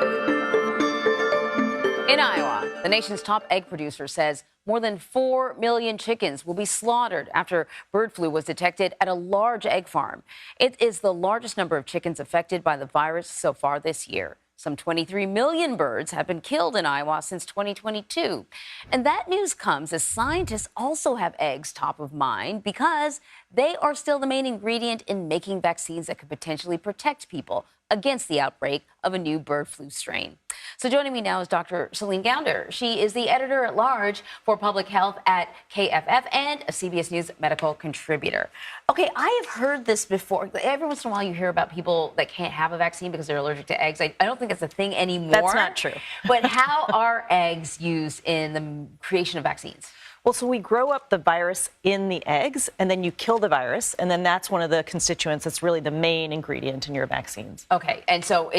Iowa, the nation's top egg producer says more than 4 million chickens will be slaughtered after bird flu was detected at a large egg farm. It is the largest number of chickens affected by the virus so far this year. Some 23 million birds have been killed in Iowa since 2022. And that news comes as scientists also have eggs top of mind because they are still the main ingredient in making vaccines that could potentially protect people against the outbreak of a new bird flu strain. So joining me now is Dr. Celine Gounder. She is the editor-at-large for public health at KFF and a CBS News medical contributor. Okay, I have heard this before. Every once in a while you hear about people that can't have a vaccine because they're allergic to eggs. I don't think it's a thing anymore. That's not true. But how are eggs used in the creation of vaccines? Well, so we grow up the virus in the eggs, and then you kill the virus, and then that's one of the constituents that's really the main ingredient in your vaccines. Okay, and so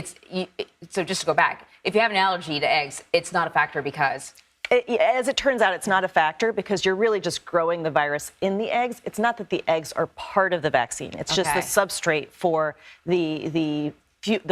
so just to go back, if you have an allergy to eggs, it's not a factor because... As it turns out, it's not a factor because you're really just growing the virus in the eggs. It's not that the eggs are part of the vaccine. It's just the substrate for the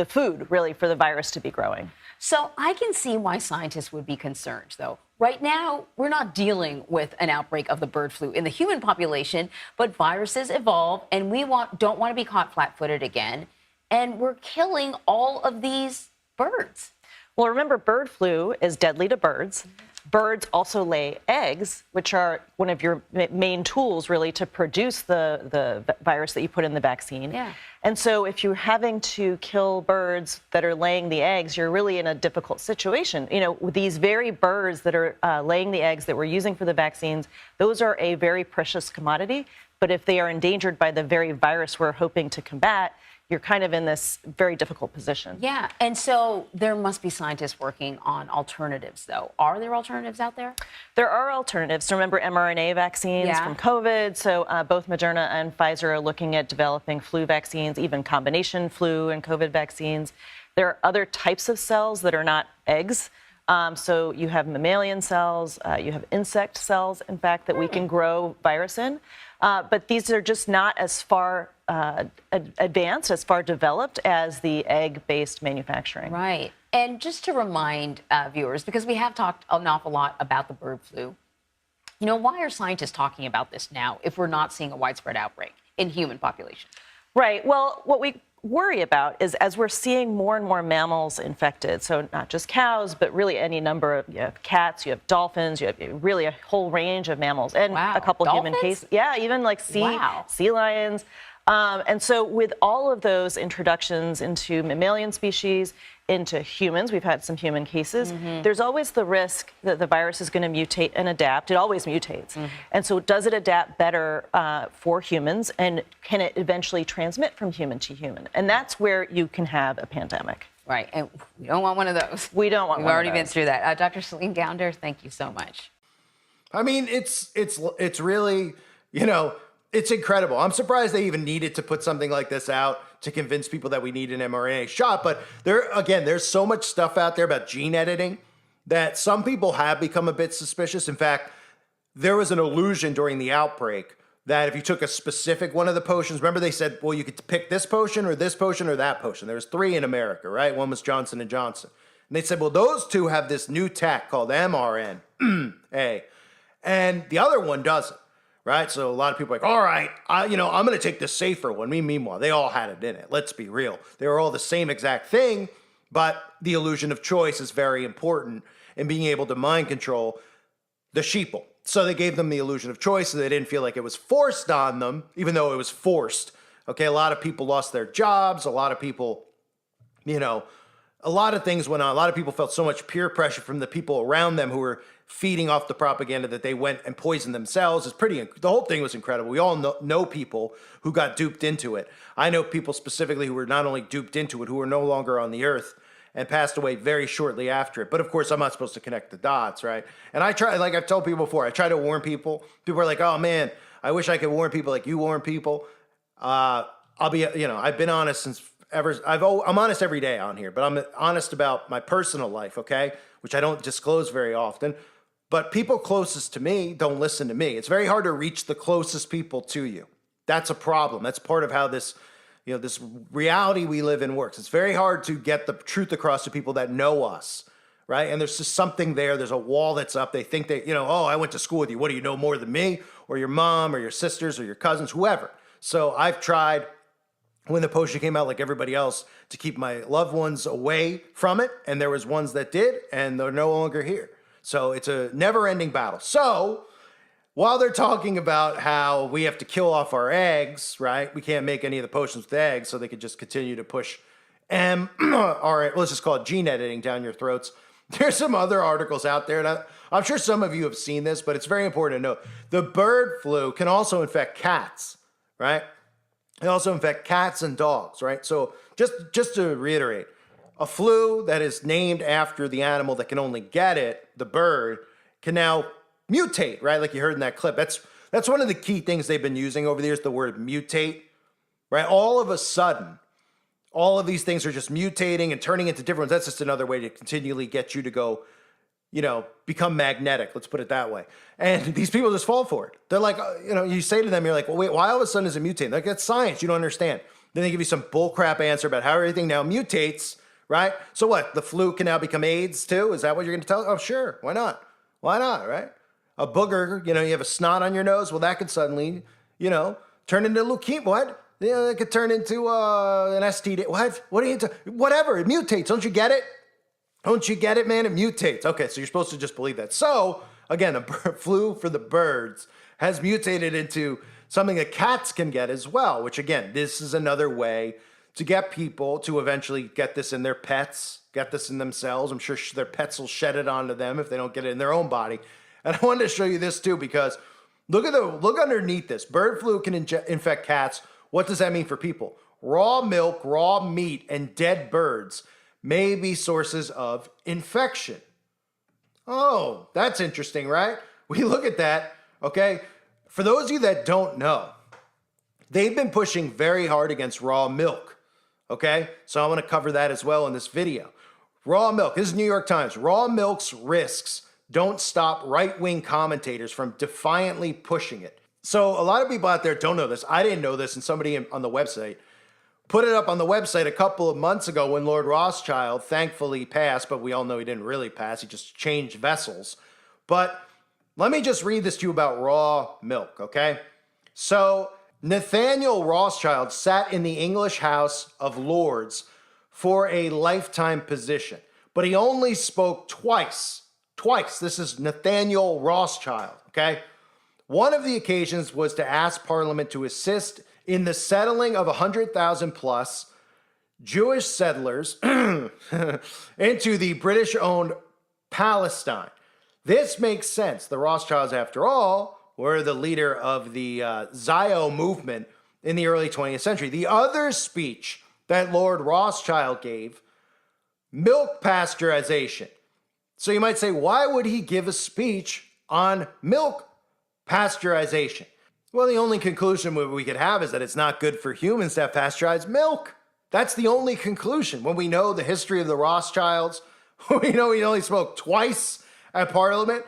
food, really, for the virus to be growing. So I can see why scientists would be concerned, though. Right now, we're not dealing with an outbreak of the bird flu in the human population, but viruses evolve, and we don't want to be caught flat-footed again, and we're killing all of these birds. Well, remember, bird flu is deadly to birds. Birds also lay eggs, which are one of your main tools, really, to produce the virus that you put in the vaccine. Yeah. And so if you're having to kill birds that are laying the eggs, you're really in a difficult situation. You know, these very birds that are laying the eggs that we're using for the vaccines, those are a very precious commodity. But if they are endangered by the very virus we're hoping to combat, you're kind of in this very difficult position. Yeah, and so there must be scientists working on alternatives, though. Are there alternatives out there? There are alternatives. So remember mRNA vaccines from COVID. So both Moderna and Pfizer are looking at developing flu vaccines, even combination flu and COVID vaccines. There are other types of cells that are not eggs. So you have mammalian cells, you have insect cells, in fact, that we can grow virus in. But these are just not as far advanced, as far developed as the egg-based manufacturing. Right. And just to remind viewers, because we have talked an awful lot about the bird flu, you know, why are scientists talking about this now if we're not seeing a widespread outbreak in human population? Right. Well, what we worry about is as we're seeing more and more mammals infected, so not just cows, but really any number of, you have cats, you have dolphins, you have really a whole range of mammals, and a couple human cases. Yeah, even like sea lions. And so with all of those introductions into mammalian species, into humans, we've had some human cases, there's always the risk that the virus is going to mutate and adapt. It always mutates. And so does it adapt better for humans, and can it eventually transmit from human to human? And that's where you can have a pandemic. Right, and we don't want one of those. We don't want one of those. We've already been through that. Dr. Celine Gounder, thank you so much. I mean, it's really, you know, it's incredible. I'm surprised they even needed to put something like this out to convince people that we need an mRNA shot. But there's so much stuff out there about gene editing that some people have become a bit suspicious. In fact, there was an illusion during the outbreak that if you took a specific one of the potions, remember they said, well, you could pick this potion or that potion. There was 3 in America, right? One was Johnson & Johnson. And they said, well, those 2 have this new tech called mRNA, and the other one doesn't. Right? So a lot of people are like, all right, I'm going to take the safer one. Meanwhile, they all had it in it. Let's be real. They were all the same exact thing, but the illusion of choice is very important in being able to mind control the sheeple. So they gave them the illusion of choice so they didn't feel like it was forced on them, even though it was forced. Okay, a lot of people lost their jobs. A lot of people, a lot of things went on. A lot of people felt so much peer pressure from the people around them who were feeding off the propaganda that they went and poisoned themselves. The whole thing was incredible. We all know people who got duped into it. I know people specifically who were not only duped into it, who were no longer on the earth and passed away very shortly after it. But of course, I'm not supposed to connect the dots, right? And I try, like I've told people before, I try to warn people. People are like, oh man, I wish I could warn people like you warn people. I've been honest since ever. I'm honest every day on here, but I'm honest about my personal life, okay? Which I don't disclose very often. But people closest to me don't listen to me. It's very hard to reach the closest people to you. That's a problem. That's part of how this reality we live in works. It's very hard to get the truth across to people that know us, right? And there's just something there. There's a wall that's up. They think I went to school with you. What, do you know more than me or your mom or your sisters or your cousins, whoever? So I've tried, when the potion came out, like everybody else, to keep my loved ones away from it. And there was ones that did, and they're no longer here. So it's a never-ending battle. So while they're talking about how we have to kill off our eggs, right? We can't make any of the potions with eggs, so they could just continue to push All right, let's just call it gene editing down your throats. There's some other articles out there, and I'm sure some of you have seen this, but it's very important to note. The bird flu can also infect cats, right? It also infect cats and dogs, right? So just to reiterate, a flu that is named after the animal that can only get it, the bird, can now mutate, right? Like you heard in that clip. That's one of the key things they've been using over the years, the word mutate, right? All of a sudden, all of these things are just mutating and turning into different ones. That's just another way to continually get you to go, become magnetic. Let's put it that way. And these people just fall for it. They're like, you say to them, you're like, well, wait, why all of a sudden is it mutating? Like, that's science. You don't understand. Then they give you some bullcrap answer about how everything now mutates, right? So what? The flu can now become AIDS too? Is that what you're going to tell? Oh, sure. Why not? Why not, right? A booger, you have a snot on your nose. Well, that could suddenly, turn into leukemia. What? It could turn into an STD. What? What are you into? Whatever. It mutates. Don't you get it? Don't you get it, man? It mutates. Okay, so you're supposed to just believe that. So, again, a flu for the birds has mutated into something that cats can get as well, which, again, this is another way to get people to eventually get this in their pets, get this in themselves. I'm sure their pets will shed it onto them if they don't get it in their own body. And I wanted to show you this, too, because look underneath this. Bird flu can infect cats. What does that mean for people? Raw milk, raw meat, and dead birds may be sources of infection. Oh, that's interesting, right? We look at that, okay? For those of you that don't know, they've been pushing very hard against raw milk, okay? So I want to cover that as well in this video. Raw milk, this is New York Times. Raw milk's risks don't stop right-wing commentators from defiantly pushing it. So a lot of people out there don't know this. I didn't know this, and somebody on the website put it up on the website a couple of months ago when Lord Rothschild thankfully passed, but we all know he didn't really pass. He just changed vessels. But let me just read this to you about raw milk, okay? So Nathaniel Rothschild sat in the English House of Lords for a lifetime position, but he only spoke twice. Twice. This is Nathaniel Rothschild, okay? One of the occasions was to ask Parliament to assist in the settling of 100,000 plus Jewish settlers into the British-owned Palestine. This makes sense. The Rothschilds, after all, were the leader of the Zio movement in the early 20th century. The other speech that Lord Rothschild gave, milk pasteurization. So you might say, why would he give a speech on milk pasteurization? Well, the only conclusion we could have is that it's not good for humans to have pasteurized milk. That's the only conclusion. When we know the history of the Rothschilds, we know he only spoke twice at Parliament,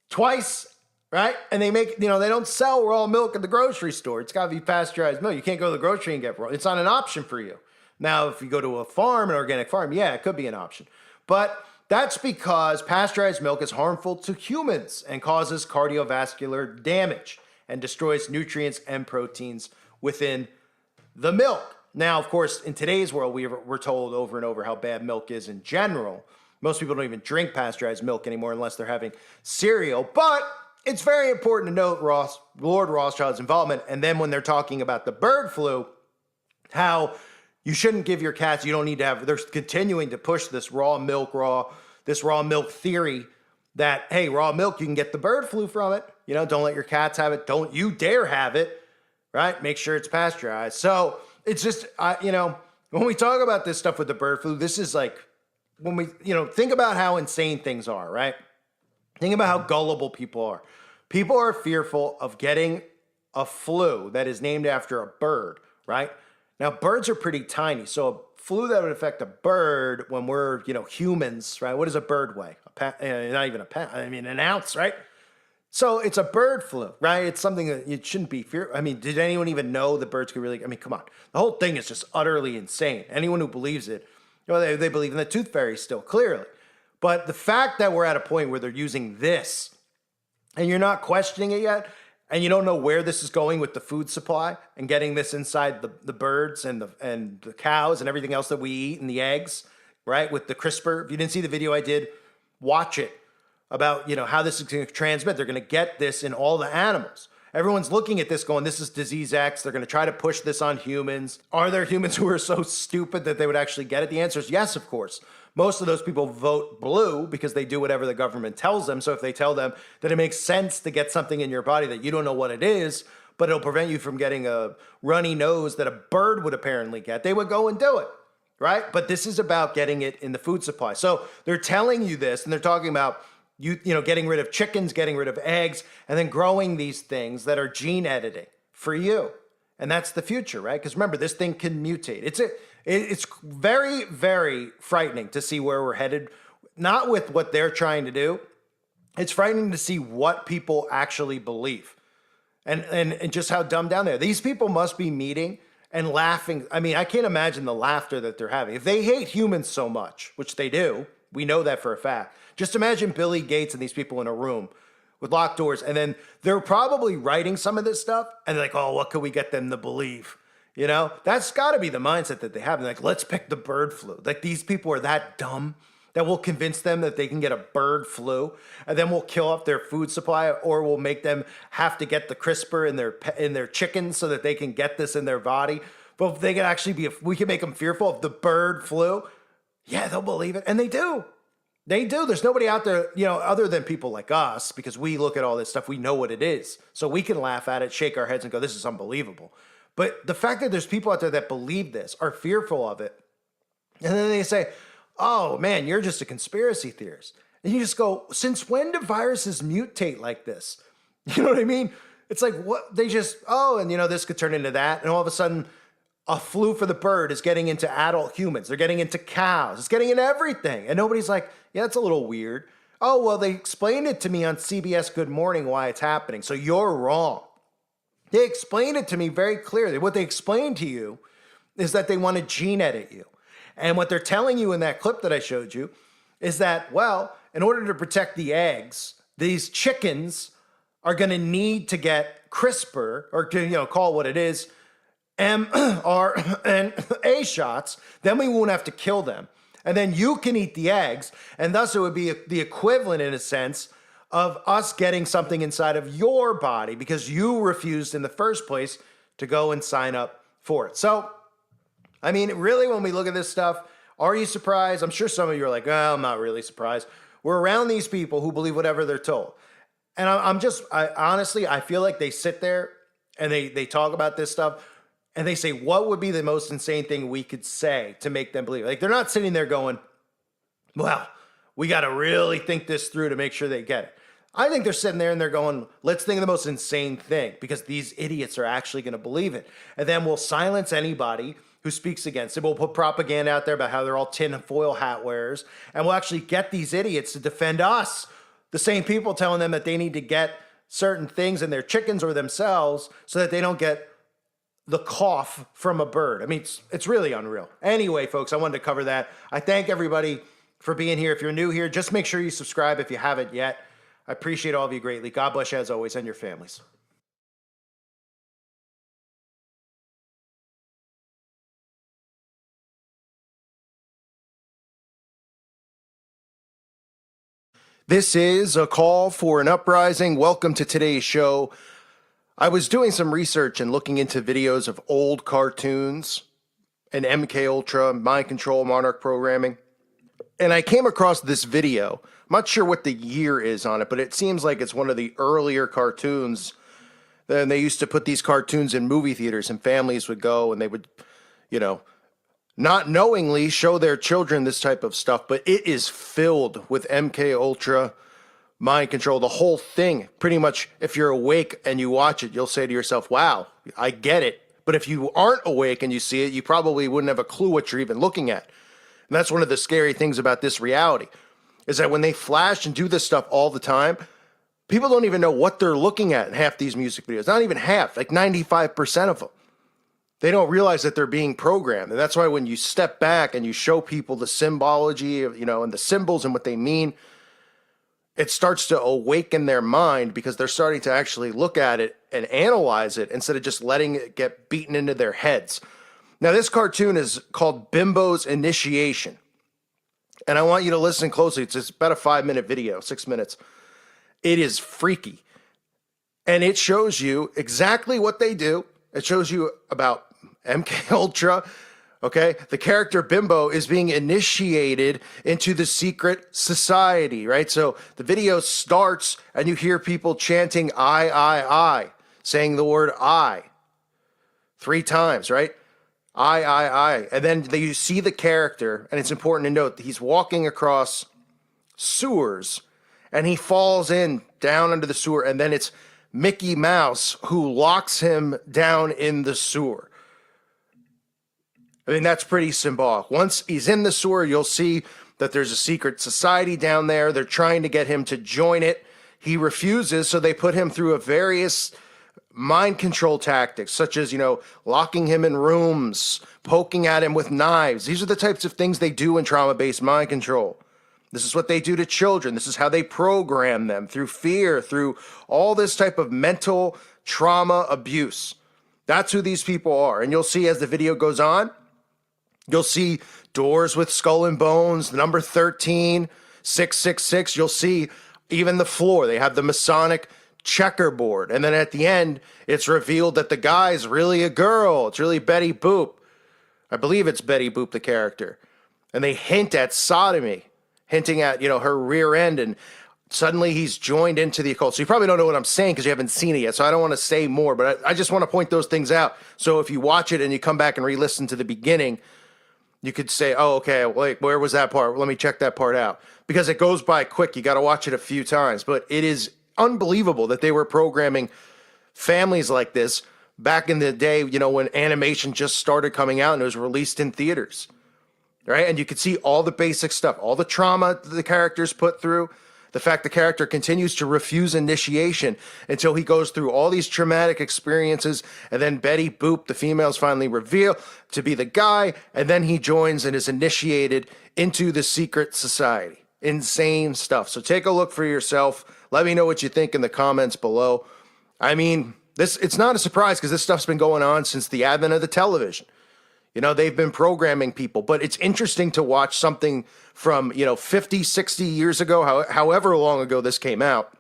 twice, right? And they make, they don't sell raw milk at the grocery store. It's got to be pasteurized milk. You can't go to the grocery and get raw. It's not an option for you. Now, if you go to a farm, an organic farm, yeah, it could be an option. But that's because pasteurized milk is harmful to humans and causes cardiovascular damage and destroys nutrients and proteins within the milk. Now, of course, in today's world, we're told over and over how bad milk is in general. Most people don't even drink pasteurized milk anymore unless they're having cereal. But it's very important to note Lord Rothschild's involvement. And then when they're talking about the bird flu, how you shouldn't give your cats, you don't need to have, they're continuing to push this raw milk theory that, hey, raw milk, you can get the bird flu from it. Don't let your cats have it. Don't you dare have it, right? Make sure it's pasteurized. So it's just, when we talk about this stuff with the bird flu, this is like, when we, think about how insane things are, right? Think about how gullible people are. People are fearful of getting a flu that is named after a bird, right? Now, birds are pretty tiny. So a flu that would affect a bird when we're, humans, right? What does a bird weigh? Not even a pound. An ounce, right? So it's a bird flu, right? It's something that you shouldn't be fearful. Did anyone even know that birds could really, come on. The whole thing is just utterly insane. Anyone who believes it, they believe in the tooth fairy still, clearly. But the fact that we're at a point where they're using this and you're not questioning it yet, and you don't know where this is going with the food supply and getting this inside the birds and the cows and everything else that we eat and the eggs, right? With the CRISPR. If you didn't see the video I did, watch it about, how this is going to transmit. They're going to get this in all the animals. Everyone's looking at this going, this is disease X. They're going to try to push this on humans. Are there humans who are so stupid that they would actually get it? The answer is yes, of course. Most of those people vote blue because they do whatever the government tells them. So if they tell them that it makes sense to get something in your body that you don't know what it is, but it'll prevent you from getting a runny nose that a bird would apparently get, they would go and do it, right? But this is about getting it in the food supply. So they're telling you this, and they're talking about you know, getting rid of chickens, getting rid of eggs, and then growing these things that are gene editing for you. And that's the future, right? Because remember, this thing can mutate. It's very, very frightening to see where we're headed, not with what they're trying to do. It's frightening to see what people actually believe and just how dumbed down they are. These people must be meeting and laughing. I mean, I can't imagine the laughter that they're having. If they hate humans so much, which they do, we know that for a fact. Just imagine Billy Gates and these people in a room with locked doors, and then they're probably writing some of this stuff, and they're like, oh, what could we get them to believe? You know, that's got to be the mindset that they have. And like, let's pick the bird flu. Like, these people are that dumb that we'll convince them that they can get a bird flu, and then we'll kill off their food supply, or we'll make them have to get the CRISPR in their chickens so that they can get this in their body. But if they can actually we can make them fearful of the bird flu. Yeah, they'll believe it, and they do. They do. There's nobody out there, you know, other than people like us, because we look at all this stuff, we know what it is. So we can laugh at it, shake our heads and go, this is unbelievable. But the fact that there's people out there that believe this, are fearful of it, and then they say, oh man, you're just a conspiracy theorist. And you just go, since when do viruses mutate like this? You know what I mean? It's like, what? They just, oh, and you know, this could turn into that. And all of a sudden, a flu for the bird is getting into adult humans. They're getting into cows. It's getting into everything. And nobody's like, yeah, that's a little weird. Oh, well, they explained it to me on CBS Good Morning why it's happening. So you're wrong. They explained it to me very clearly. What they explained to you is that they want to gene edit you. And what they're telling you in that clip that I showed you is that, well, in order to protect the eggs, these chickens are going to need to get CRISPR, or to, you know, call it what it is, mRNA shots. Then we won't have to kill them. And then you can eat the eggs. And thus it would be the equivalent, in a sense, of us getting something inside of your body because you refused in the first place to go and sign up for it. So, I mean, really, when we look at this stuff, are you surprised? I'm sure some of you are like, oh, I'm not really surprised. We're around these people who believe whatever they're told. And honestly, I feel like they sit there and they talk about this stuff and they say, what would be the most insane thing we could say to make them believe? Like, they're not sitting there going, well, we got to really think this through to make sure they get it. I think they're sitting there and they're going, let's think of the most insane thing because these idiots are actually going to believe it. And then we'll silence anybody who speaks against it. We'll put propaganda out there about how they're all tin foil hat wearers. And we'll actually get these idiots to defend us, the same people telling them that they need to get certain things in their chickens or themselves so that they don't get the cough from a bird. I mean, it's really unreal. Anyway, folks, I wanted to cover that. I thank everybody for being here. If you're new here, just make sure you subscribe if you haven't yet. I appreciate all of you greatly. God bless you as always, and your families. This is a call for an uprising. Welcome to today's show. I was doing some research and looking into videos of old cartoons and MK Ultra, mind control, monarch programming. And I came across this video. I'm not sure what the year is on it, but it seems like it's one of the earlier cartoons. Then they used to put these cartoons in movie theaters and families would go and they would, you know, not knowingly show their children this type of stuff, but it is filled with MK Ultra, mind control, the whole thing. Pretty much, if you're awake and you watch it, you'll say to yourself, wow, I get it. But if you aren't awake and you see it, you probably wouldn't have a clue what you're even looking at. And that's one of the scary things about this reality, is that when they flash and do this stuff all the time, people don't even know what they're looking at in half these music videos. Not even half, like 95% of them. They don't realize that they're being programmed. And that's why when you step back and you show people the symbology of, you know, and the symbols and what they mean, it starts to awaken their mind because they're starting to actually look at it and analyze it instead of just letting it get beaten into their heads. Now, this cartoon is called Bimbo's Initiation. And I want you to listen closely. It's about a 5-minute video, 6 minutes. It is freaky. And it shows you exactly what they do. It shows you about MK Ultra. Okay, the character Bimbo is being initiated into the secret society, right? So the video starts and you hear people chanting I, saying the word I 3 times, right? I. And then you see the character, and it's important to note that he's walking across sewers and he falls in down under the sewer, and then it's Mickey Mouse who locks him down in the sewer. I mean, that's pretty symbolic. Once he's in the sewer, you'll see that there's a secret society down there. They're trying to get him to join it. He refuses, so they put him through various mind control tactics, such as, locking him in rooms, poking at him with knives. These are the types of things they do in trauma-based mind control. This is what they do to children. This is how they program them, through fear, through all this type of mental trauma abuse. That's who these people are. And you'll see as the video goes on, you'll see doors with skull and bones, the number 13, 666. You'll see even the floor. They have the Masonic checkerboard. And then at the end, it's revealed that the guy's really a girl. It's really Betty Boop. I believe it's Betty Boop, the character. And they hint at sodomy, hinting at, her rear end. And suddenly he's joined into the occult. So you probably don't know what I'm saying because you haven't seen it yet. So I don't want to say more, but I just want to point those things out. So if you watch it and you come back and re-listen to the beginning, you could say, oh, okay, wait, where was that part? Let me check that part out. Because it goes by quick. You got to watch it a few times. But it is unbelievable that they were programming families like this back in the day, when animation just started coming out and it was released in theaters. Right? And you could see all the basic stuff, all the trauma the characters put through. The fact the character continues to refuse initiation until he goes through all these traumatic experiences, and then Betty Boop, the females, finally reveal to be the guy, and then he joins and is initiated into the secret society. Insane stuff. So take a look for yourself. Let me know what you think in the comments below. I mean, it's not a surprise because this stuff's been going on since the advent of the television. They've been programming people, but it's interesting to watch something from, 50, 60 years ago, however long ago this came out.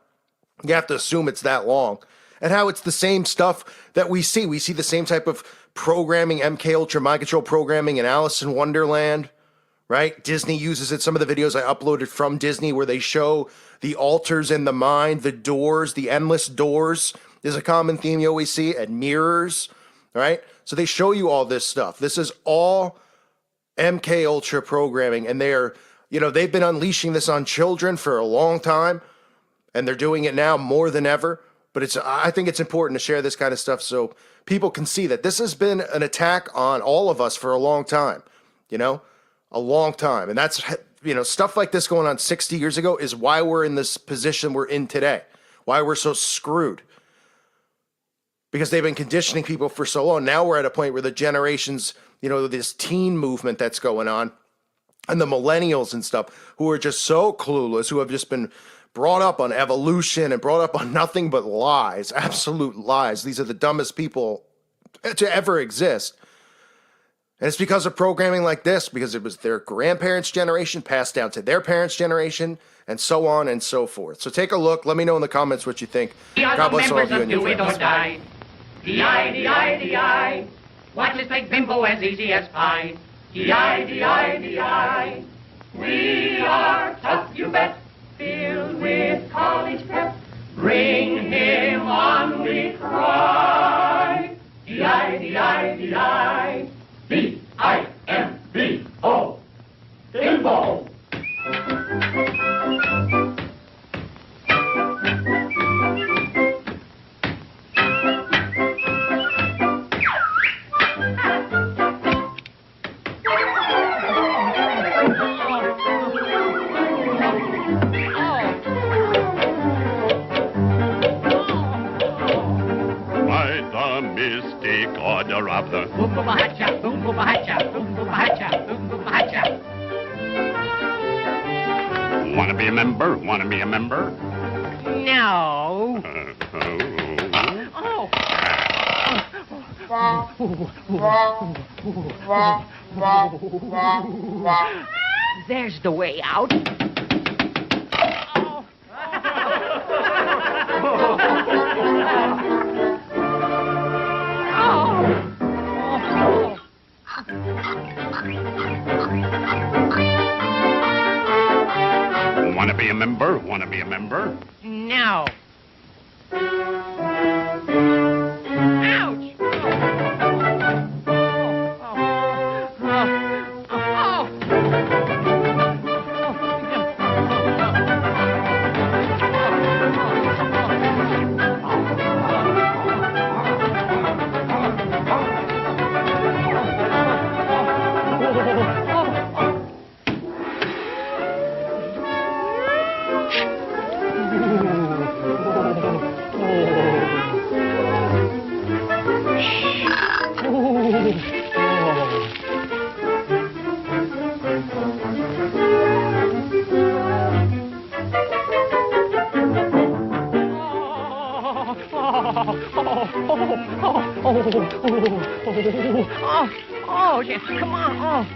You have to assume it's that long. And how it's the same stuff that we see. We see the same type of programming, MK Ultra mind control programming in Alice in Wonderland, right? Disney uses it. Some of the videos I uploaded from Disney where they show the altars in the mind, the doors, the endless doors is a common theme you always see, and mirrors, right? So they show you all this stuff. This is all MK Ultra programming, and they've been unleashing this on children for a long time, and they're doing it now more than ever. But I think it's important to share this kind of stuff so people can see that this has been an attack on all of us for a long time, a long time. And that's, stuff like this going on 60 years ago is why we're in this position we're in today, why we're so screwed. Because they've been conditioning people for so long. Now we're at a point where the generations, this teen movement that's going on, and the millennials and stuff, who are just so clueless, who have just been brought up on evolution and brought up on nothing but lies, absolute lies. These are the dumbest people to ever exist. And it's because of programming like this, because it was their grandparents' generation passed down to their parents' generation, and so on and so forth. So take a look. Let me know in the comments what you think. God bless all of you and your friends. D-I-D-I-D-I. Watch us make Bimbo as easy as pie. D-I-D-I-D-I. We are tough, you bet, filled with college prep. Bring him on, we cry. D-I-D-I-D-I. B-I-M-B-O. Bimbo. Order of the Boom-boom-a-hatcha, boom-boom-a-hatcha, boom-boom-a-hatcha, boom-boom-a-hatcha. Wanna be a member? Wanna be a member? No. There's the way out. Oh. Want to be a member? No. Ouch! Oh, yes, come on.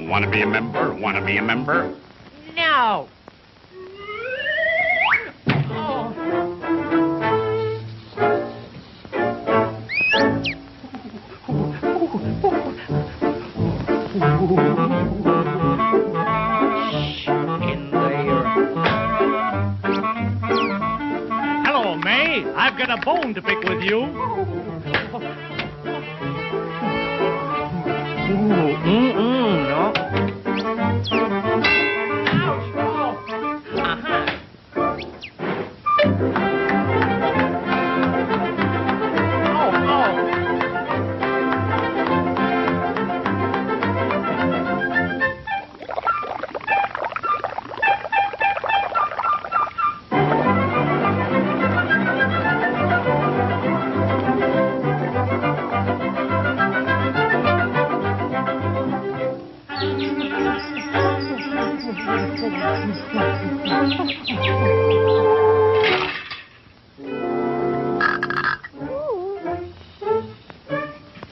Want to be a member? Want to be a member? No. Hello, May. I've got a bone to pick with you. No.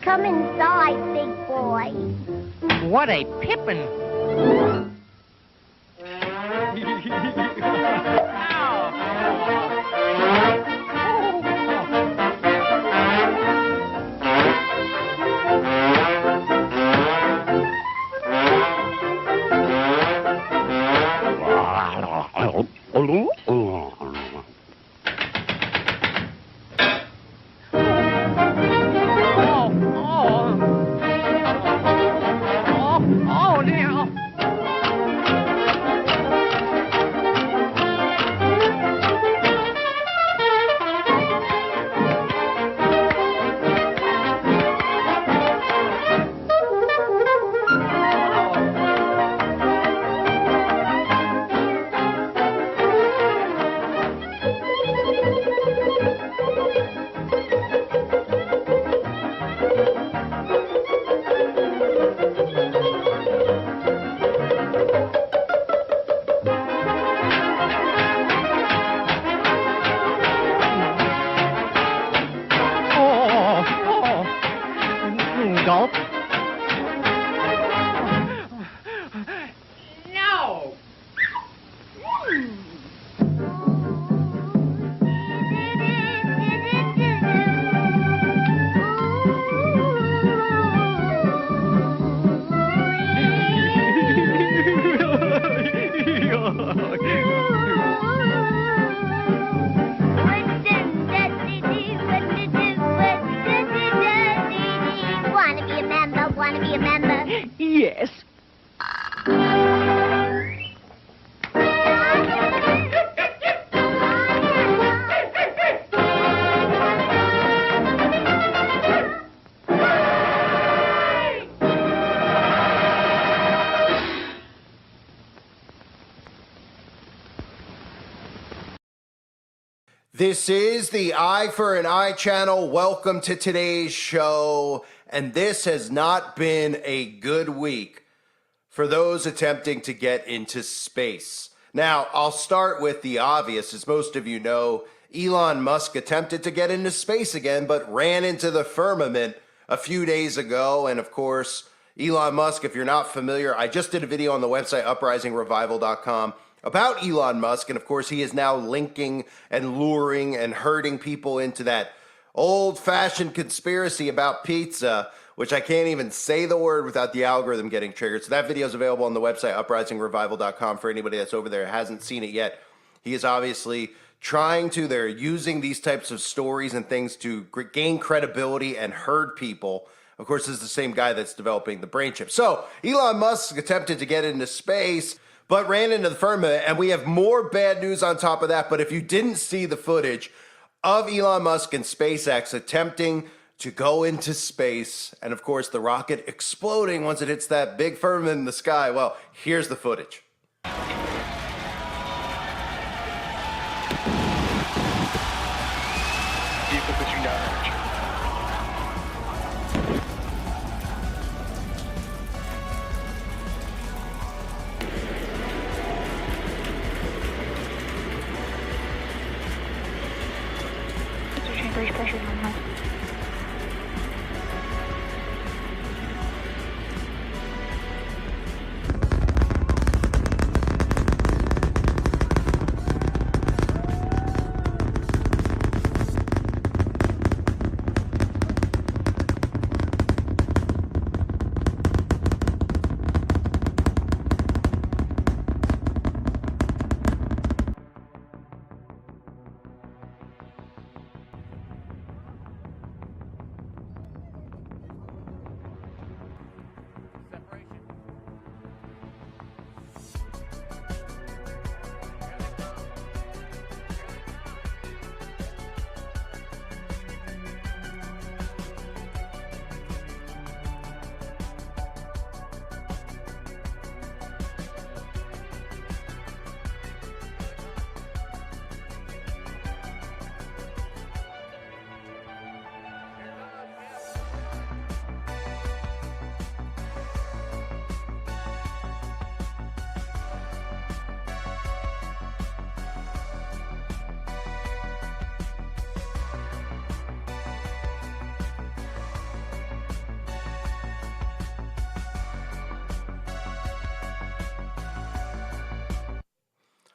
Come inside, big boy. What a pippin'. Oh, dear. This is the Eye for an Eye channel. Welcome to today's show. And this has not been a good week for those attempting to get into space. Now, I'll start with the obvious. As most of you know, Elon Musk attempted to get into space again, but ran into the firmament a few days ago. And of course, Elon Musk, if you're not familiar, I just did a video on the website uprisingrevival.com about Elon Musk. And of course, he is now linking and luring and herding people into that old-fashioned conspiracy about pizza, which I can't even say the word without the algorithm getting triggered. So that video is available on the website uprisingrevival.com for anybody that's over there and hasn't seen it yet. He is obviously they're using these types of stories and things to gain credibility and herd people. Of course, this is the same guy that's developing the brain chip. So Elon Musk attempted to get into space, but ran into the firmament, and we have more bad news on top of that. But if you didn't see the footage of Elon Musk and SpaceX attempting to go into space, and of course the rocket exploding once it hits that big firmament in the sky, well, here's the footage.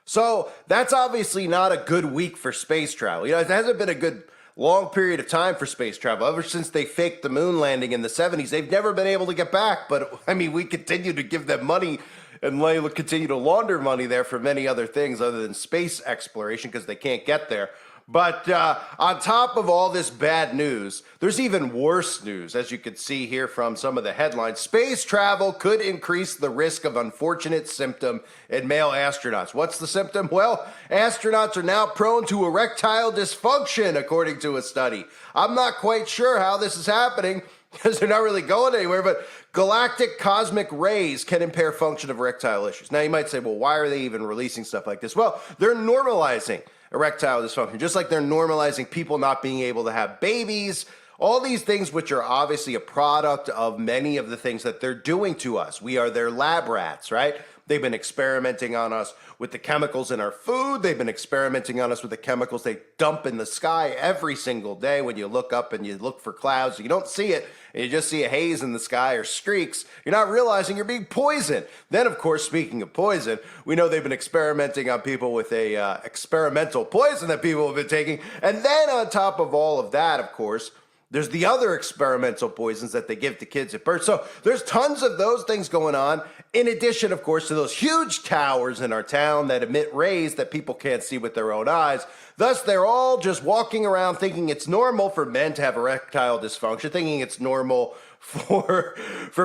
So that's obviously not a good week for space travel. It hasn't been a good long period of time for space travel. Ever since they faked the moon landing in the 70s, they've never been able to get back. But I mean, we continue to give them money and continue to launder money there for many other things other than space exploration because they can't get there. But on top of all this bad news, there's even worse news, as you can see here from some of the headlines. Space travel could increase the risk of unfortunate symptom in male astronauts. What's the symptom? Well, astronauts are now prone to erectile dysfunction, according to a study. I'm not quite sure how this is happening because they're not really going anywhere, but galactic cosmic rays can impair function of erectile issues. Now, you might say, well, why are they even releasing stuff like this? Well, they're normalizing erectile dysfunction, just like they're normalizing people not being able to have babies, all these things which are obviously a product of many of the things that they're doing to us. We are their lab rats, right? They've been experimenting on us with the chemicals in our food. They've been experimenting on us with the chemicals they dump in the sky every single day. When you look up and you look for clouds, you don't see it, and you just see a haze in the sky or streaks. You're not realizing you're being poisoned. Then, of course, speaking of poison, we know they've been experimenting on people with a experimental poison that people have been taking. And then on top of all of that, of course, there's the other experimental poisons that they give to kids at birth. So there's tons of those things going on, in addition, of course, to those huge towers in our town that emit rays that people can't see with their own eyes. Thus, they're all just walking around thinking it's normal for men to have erectile dysfunction, thinking it's normal for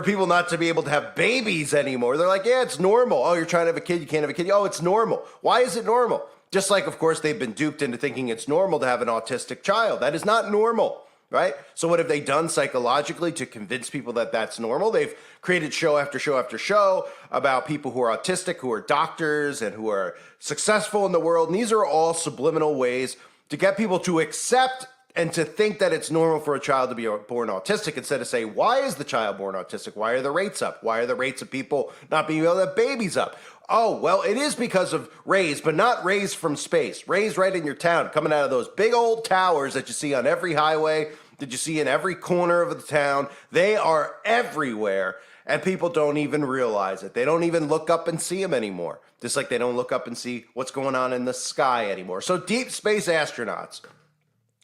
people not to be able to have babies anymore. They're like, yeah, it's normal. Oh, you're trying to have a kid, you can't have a kid. Oh, it's normal. Why is it normal? Just like, of course, they've been duped into thinking it's normal to have an autistic child. That is not normal. Right? So what have they done psychologically to convince people that that's normal? They've created show after show after show about people who are autistic, who are doctors, and who are successful in the world. And these are all subliminal ways to get people to accept and to think that it's normal for a child to be born autistic instead of say, why is the child born autistic? Why are the rates up? Why are the rates of people not being able to have babies up? Oh, well, it is because of rays, but not rays from space. Rays right in your town, coming out of those big old towers that you see on every highway, that you see in every corner of the town. They are everywhere, and people don't even realize it. They don't even look up and see them anymore, just like they don't look up and see what's going on in the sky anymore. So deep space astronauts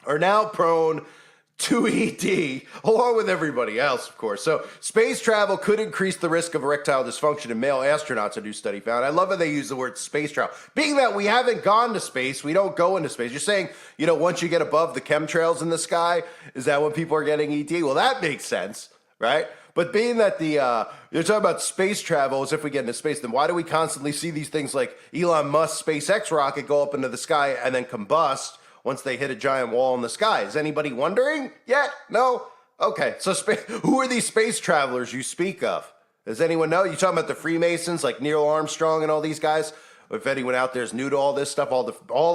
are now prone to ED, along with everybody else, of course. So space travel could increase the risk of erectile dysfunction in male astronauts, a new study found. I love how they use the word space travel. Being that we haven't gone to space, we don't go into space. You're saying, you know, once you get above the chemtrails in the sky, is that when people are getting ED? Well, that makes sense, right? But being that you're talking about space travel as if we get into space, then why do we constantly see these things like Elon Musk's SpaceX rocket go up into the sky and then combust once they hit a giant wall in the sky? Is anybody wondering yet? No? Okay, so who are these space travelers you speak of? Does anyone know? You talking about the Freemasons like Neil Armstrong and all these guys? If anyone out there is new to all this stuff, all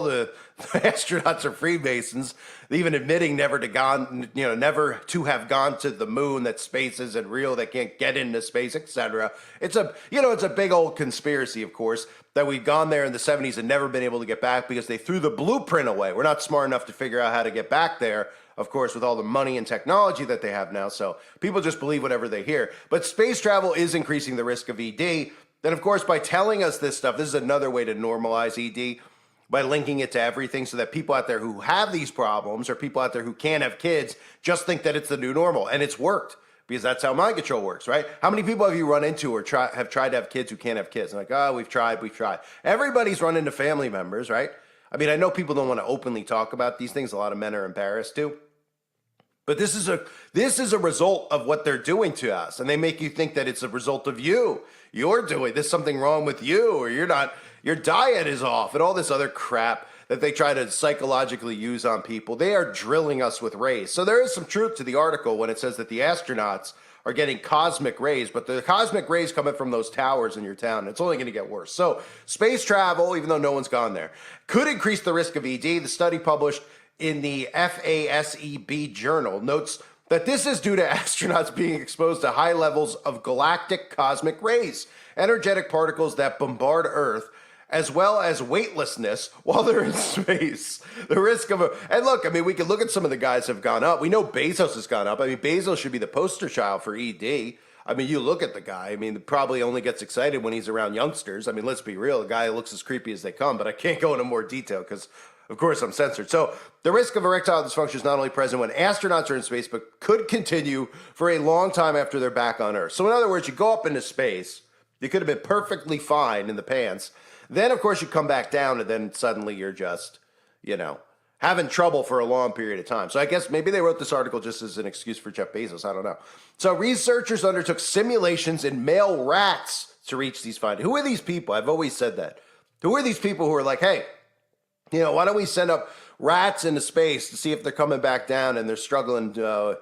the astronauts are Freemasons, even admitting never to have gone to the moon, that space isn't real, they can't get into space, etc. It's a big old conspiracy, of course, that we've gone there in the 70s and never been able to get back because they threw the blueprint away. We're not smart enough to figure out how to get back there, of course, with all the money and technology that they have now. So people just believe whatever they hear. But space travel is increasing the risk of ED. Then, of course, by telling us this stuff, this is another way to normalize ED, by linking it to everything so that people out there who have these problems or people out there who can't have kids just think that it's the new normal. And it's worked because that's how mind control works, right? How many people have you run into or have tried to have kids who can't have kids? And like, oh, we've tried. Everybody's run into family members, right? I mean, I know people don't want to openly talk about these things. A lot of men are embarrassed too. But this is a result of what they're doing to us. And they make you think that it's a result of you. You're doing, there's something wrong with you, or you're not, your diet is off, and all this other crap that they try to psychologically use on people. They are drilling us with rays. So there is some truth to the article when it says that the astronauts are getting cosmic rays, but the cosmic rays coming from those towers in your town, it's only going to get worse. So space travel, even though no one's gone there, could increase the risk of ED. The study published in the FASEB journal notes that this is due to astronauts being exposed to high levels of galactic cosmic rays, energetic particles that bombard Earth, as well as weightlessness while they're in space. The risk of and look, I mean, we can look at some of the guys have gone up. We know Bezos has gone up. I mean, Bezos should be the poster child for ED. I mean, you look at the guy, I mean, probably only gets excited when he's around youngsters. I mean, let's be real, the guy looks as creepy as they come, but I can't go into more detail because of course, I'm censored. So the risk of erectile dysfunction is not only present when astronauts are in space, but could continue for a long time after they're back on Earth. So in other words, you go up into space, you could have been perfectly fine in the pants. Then, of course, you come back down, and then suddenly you're just, having trouble for a long period of time. So I guess maybe they wrote this article just as an excuse for Jeff Bezos. I don't know. So researchers undertook simulations in male rats to reach these findings. Who are these people? I've always said that. Who are these people who are like, hey, why don't we send up rats into space to see if they're coming back down and they're struggling, they're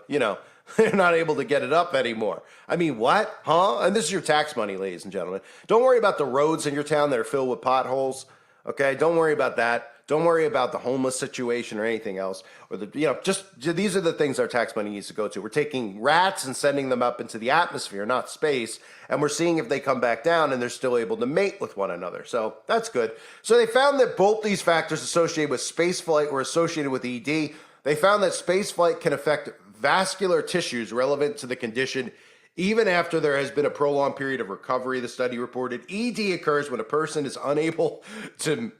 not able to get it up anymore. I mean, what? Huh? And this is your tax money, ladies and gentlemen. Don't worry about the roads in your town that are filled with potholes, okay? Don't worry about that. Don't worry about the homeless situation or anything else. Or these are the things our tax money needs to go to. We're taking rats and sending them up into the atmosphere, not space, and we're seeing if they come back down and they're still able to mate with one another. So that's good. So they found that both these factors associated with spaceflight were associated with ED. They found that spaceflight can affect vascular tissues relevant to the condition even after there has been a prolonged period of recovery, the study reported. ED occurs when a person is unable to...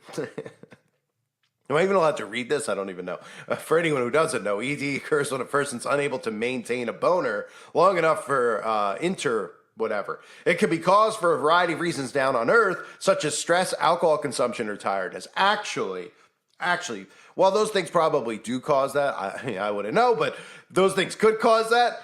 Am I even allowed to read this? I don't even know. For anyone who doesn't know, ED occurs when a person's unable to maintain a boner long enough for whatever. It could be caused for a variety of reasons down on Earth, such as stress, alcohol consumption, or tiredness. Actually, while those things probably do cause that, I wouldn't know, but those things could cause that.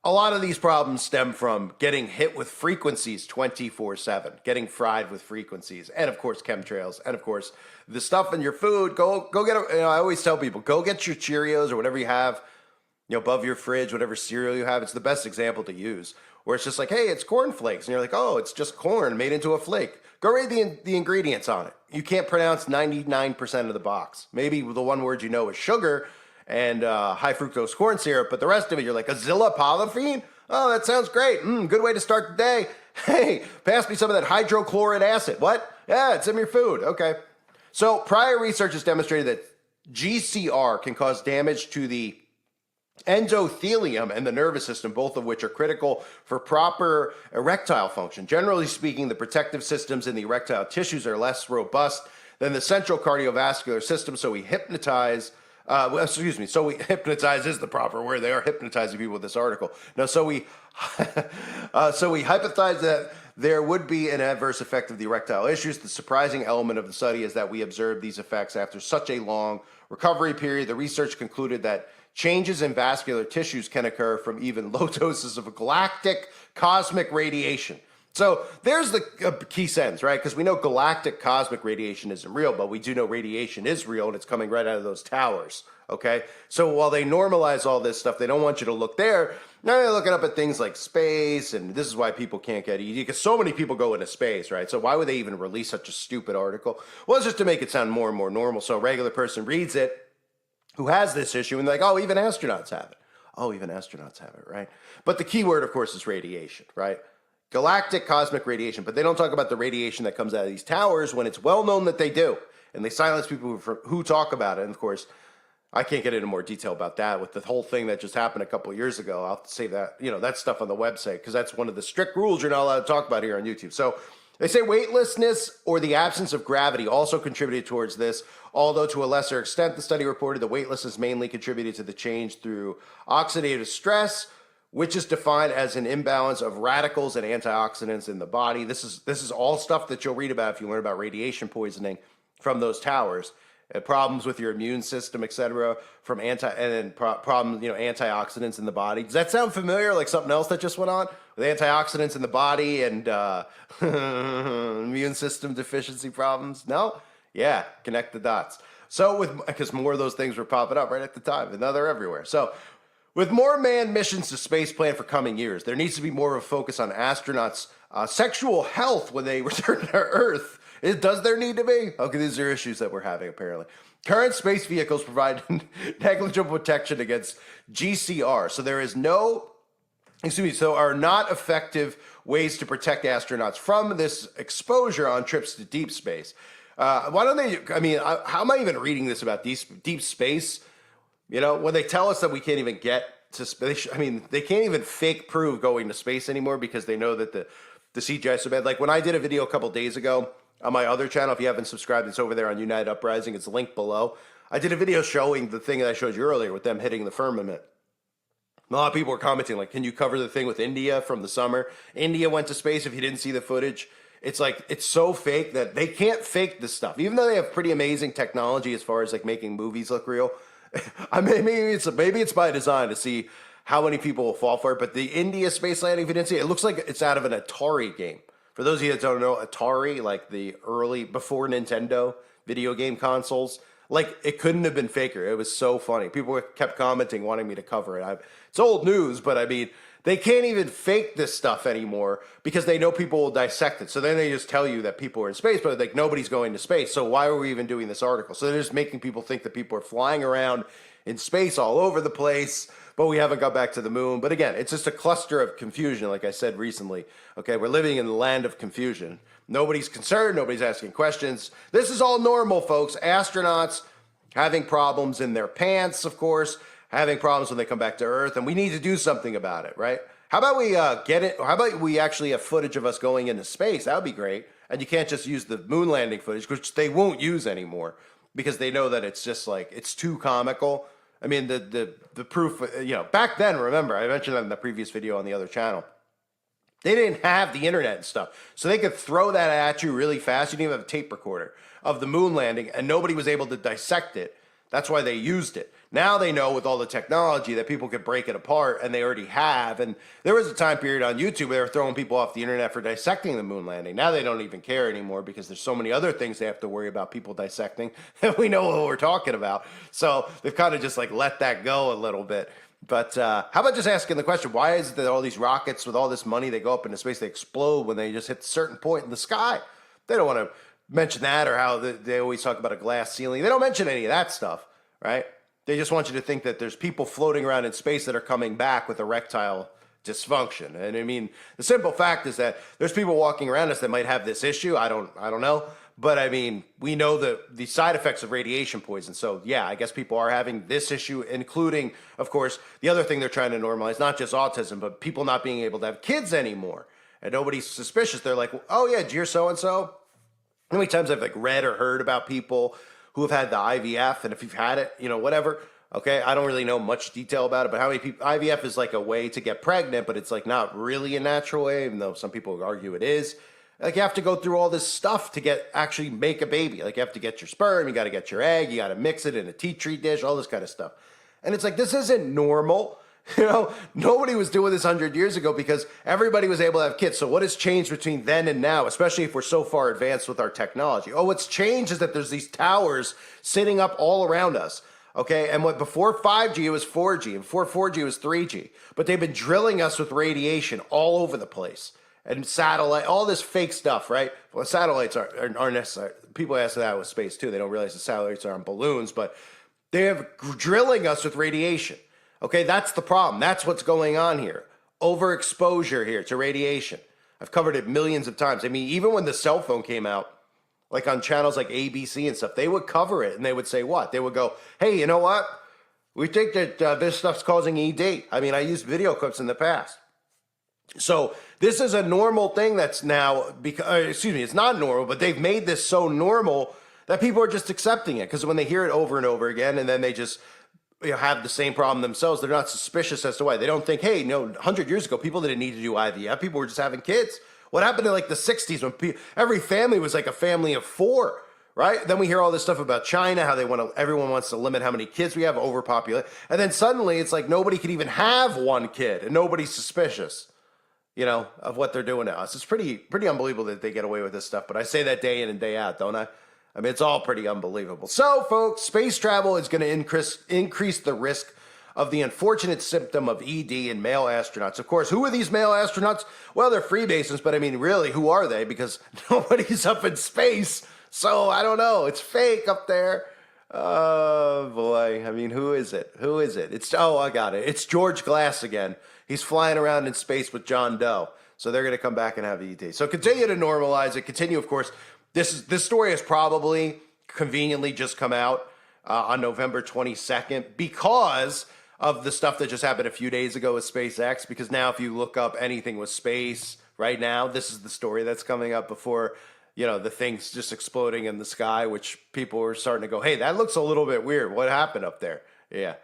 A lot of these problems stem from getting hit with frequencies 24/7, getting fried with frequencies, and of course chemtrails, and of course the stuff in your food. Go get. I always tell people, go get your Cheerios or whatever you have, above your fridge, whatever cereal you have. It's the best example to use, where it's just like, hey, it's corn flakes, and you're like, oh, it's just corn made into a flake. Go read the ingredients on it. you can't pronounce 99% of the box. Maybe the one word you know is sugar and high fructose corn syrup, but the rest of it, you're like, azilla-polyphene? Oh, that sounds great. Good way to start the day. Hey, pass me some of that hydrochloric acid. What? Yeah, it's in your food. Okay. So prior research has demonstrated that GCR can cause damage to the endothelium and the nervous system, both of which are critical for proper erectile function. Generally speaking, the protective systems in the erectile tissues are less robust than the central cardiovascular system, so we hypnotize. So we hypnotize is the proper word. They are hypnotizing people with this article. No, so we hypothesize that there would be an adverse effect of the erectile issues. The surprising element of the study is that we observed these effects after such a long recovery period. The research concluded that changes in vascular tissues can occur from even low doses of galactic cosmic radiation. So there's the key sentence, right? Because we know galactic cosmic radiation isn't real, but we do know radiation is real, and it's coming right out of those towers, okay? So while they normalize all this stuff, they don't want you to look there. Now they're looking up at things like space, and this is why people can't get ED, because so many people go into space, right? So why would they even release such a stupid article? Well, it's just to make it sound more and more normal, so a regular person reads it who has this issue, and they're like, oh, even astronauts have it. Oh, even astronauts have it, right? But the key word, of course, is radiation, right? Galactic cosmic radiation, but they don't talk about the radiation that comes out of these towers when it's well known that they do. And they silence people who talk about it. And of course, I can't get into more detail about that with the whole thing that just happened a couple of years ago. I'll save that, that stuff on the website because that's one of the strict rules you're not allowed to talk about here on YouTube. So they say weightlessness or the absence of gravity also contributed towards this, although to a lesser extent. The study reported that weightlessness mainly contributed to the change through oxidative stress, which is defined as an imbalance of radicals and antioxidants in the body. This is all stuff that you'll read about if you learn about radiation poisoning from those towers. Problems with your immune system, etc., from problems, antioxidants in the body. Does that sound familiar? Like something else that just went on with antioxidants in the body and immune system deficiency problems? No? Yeah, connect the dots. So because more of those things were popping up right at the time, and now they're everywhere. So with more manned missions to space planned for coming years, there needs to be more of a focus on astronauts' sexual health when they return to Earth. Does there need to be? Okay, these are issues that we're having, apparently. Current space vehicles provide negligible protection against GCR, so are not effective ways to protect astronauts from this exposure on trips to deep space. Why don't they, how am I even reading this about deep space? When they tell us that we can't even get to space, they can't even fake prove going to space anymore because they know that the CGI is so bad. Like when I did a video a couple days ago on my other channel, if you haven't subscribed, it's over there on United Uprising. It's linked below. I did a video showing the thing that I showed you earlier with them hitting the firmament. A lot of people were commenting like, can you cover the thing with India from the summer? India went to space. If you didn't see the footage, it's like, it's so fake that they can't fake this stuff. Even though they have pretty amazing technology as far as like making movies look real. Maybe it's by design to see how many people will fall for it. But the India space landing, if you didn't see it, it looks like it's out of an Atari game. For those of you that don't know, Atari, like the early, before Nintendo video game consoles, like it couldn't have been faker. It was so funny. People kept commenting, wanting me to cover it. It's old news, but they can't even fake this stuff anymore because they know people will dissect it. So then they just tell you that people are in space, but like nobody's going to space. So why are we even doing this article? So they're just making people think that people are flying around in space all over the place, but we haven't got back to the moon. But again, it's just a cluster of confusion, like I said recently. Okay, we're living in the land of confusion. Nobody's concerned. Nobody's asking questions. This is all normal, folks. Astronauts having problems in their pants, of course, having problems when they come back to Earth, and we need to do something about it, right? How about we get it? How about we actually have footage of us going into space? That would be great. And you can't just use the moon landing footage, which they won't use anymore because they know that it's just like, it's too comical. The proof, back then, remember, I mentioned that in the previous video on the other channel. They didn't have the internet and stuff. So they could throw that at you really fast. You didn't even have a tape recorder of the moon landing, and nobody was able to dissect it. That's why they used it. Now they know with all the technology that people could break it apart, and they already have. And there was a time period on YouTube where they were throwing people off the internet for dissecting the moon landing. Now they don't even care anymore because there's so many other things they have to worry about people dissecting that we know what we're talking about. So they've kind of just like let that go a little bit. But how about just asking the question, why is it that all these rockets with all this money, they go up into space, they explode when they just hit a certain point in the sky? They don't want to mention that, or how they always talk about a glass ceiling. They don't mention any of that stuff, right? They just want you to think that there's people floating around in space that are coming back with erectile dysfunction. And I mean, the simple fact is that there's people walking around us that might have this issue. I don't know. But I mean, we know the side effects of radiation poison. So yeah, I guess people are having this issue, including, of course, the other thing they're trying to normalize, not just autism, but people not being able to have kids anymore. And nobody's suspicious. They're like, oh yeah, dear so-and-so. How many times I've like read or heard about people who have had the IVF, and if you've had it, whatever. Okay, I don't really know much detail about it, but how many people, IVF is like a way to get pregnant, but it's like not really a natural way, even though some people argue it is. Like, you have to go through all this stuff to actually make a baby. Like, you have to get your sperm, you got to get your egg, you got to mix it in a tea tree dish, all this kind of stuff. And it's like, this isn't normal. Nobody was doing this 100 years ago because everybody was able to have kids. So what has changed between then and now, especially if we're so far advanced with our technology? Oh, what's changed is that there's these towers sitting up all around us. Okay, and before 5G, it was 4G, and before 4G, it was 3G. But they've been drilling us with radiation all over the place. And satellite, all this fake stuff, right? Well, satellites aren't necessary. People ask that with space too. They don't realize the satellites are on balloons, but they have drilling us with radiation. Okay, that's the problem. That's what's going on here. Overexposure here to radiation. I've covered it millions of times. I mean, even when the cell phone came out, like on channels like ABC and stuff, they would cover it and they would say what? They would go, hey, you know what? We think that this stuff's causing ED. I mean, I used video clips in the past. So this is a normal thing that's now, it's not normal, but they've made this so normal that people are just accepting it. Because when they hear it over and over again, and then they just have the same problem themselves, they're not suspicious as to why. They don't think, hey, 100 years ago, people didn't need to do IVF. People were just having kids. What happened in like the 60s when every family was like a family of 4, right? Then we hear all this stuff about China, how everyone wants to limit how many kids we have, overpopulate. And then suddenly it's like nobody can even have one kid and nobody's suspicious, of what they're doing to us. It's pretty unbelievable that they get away with this stuff. But I say that day in and day out, don't I? I mean, it's all pretty unbelievable. So, folks, space travel is going to increase the risk of the unfortunate symptom of ED in male astronauts. Of course, who are these male astronauts? Well, they're Freemasons, but I mean, really, who are they? Because nobody's up in space. So, I don't know. It's fake up there. Oh, boy. I mean, who is it? I got it. It's George Glass again. He's flying around in space with John Doe. So they're going to come back and have ED. So continue to normalize it. Continue, of course. This story has probably conveniently just come out on November 22nd because of the stuff that just happened a few days ago with SpaceX. Because now if you look up anything with space right now, this is the story that's coming up before, the thing's just exploding in the sky, which people are starting to go, hey, that looks a little bit weird. What happened up there? Yeah,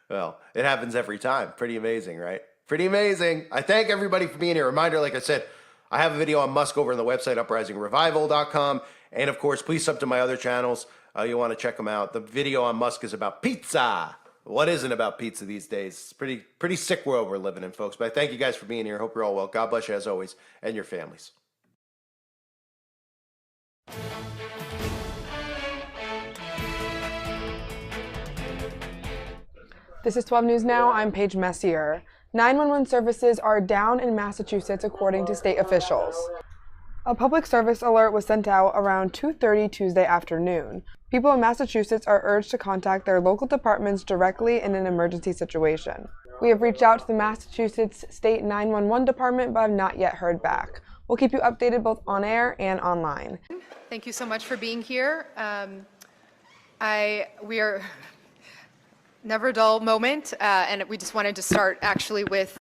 well, it happens every time. Pretty amazing, right? Pretty amazing. I thank everybody for being here. Reminder, like I said, I have a video on Musk over on the website, uprisingrevival.com. And of course, please sub to my other channels. You'll want to check them out. The video on Musk is about pizza. What isn't about pizza these days? It's pretty sick world we're living in, folks. But I thank you guys for being here. Hope you're all well. God bless you as always, and your families. This is 12 News Now. I'm Paige Messier. 911 services are down in Massachusetts, according to state officials. A public service alert was sent out around 2:30 Tuesday afternoon. People in Massachusetts are urged to contact their local departments directly in an emergency situation. We have reached out to the Massachusetts State 911 Department, but have not yet heard back. We'll keep you updated both on air and online. Thank you so much for being here. We are never a dull moment, and we just wanted to start actually with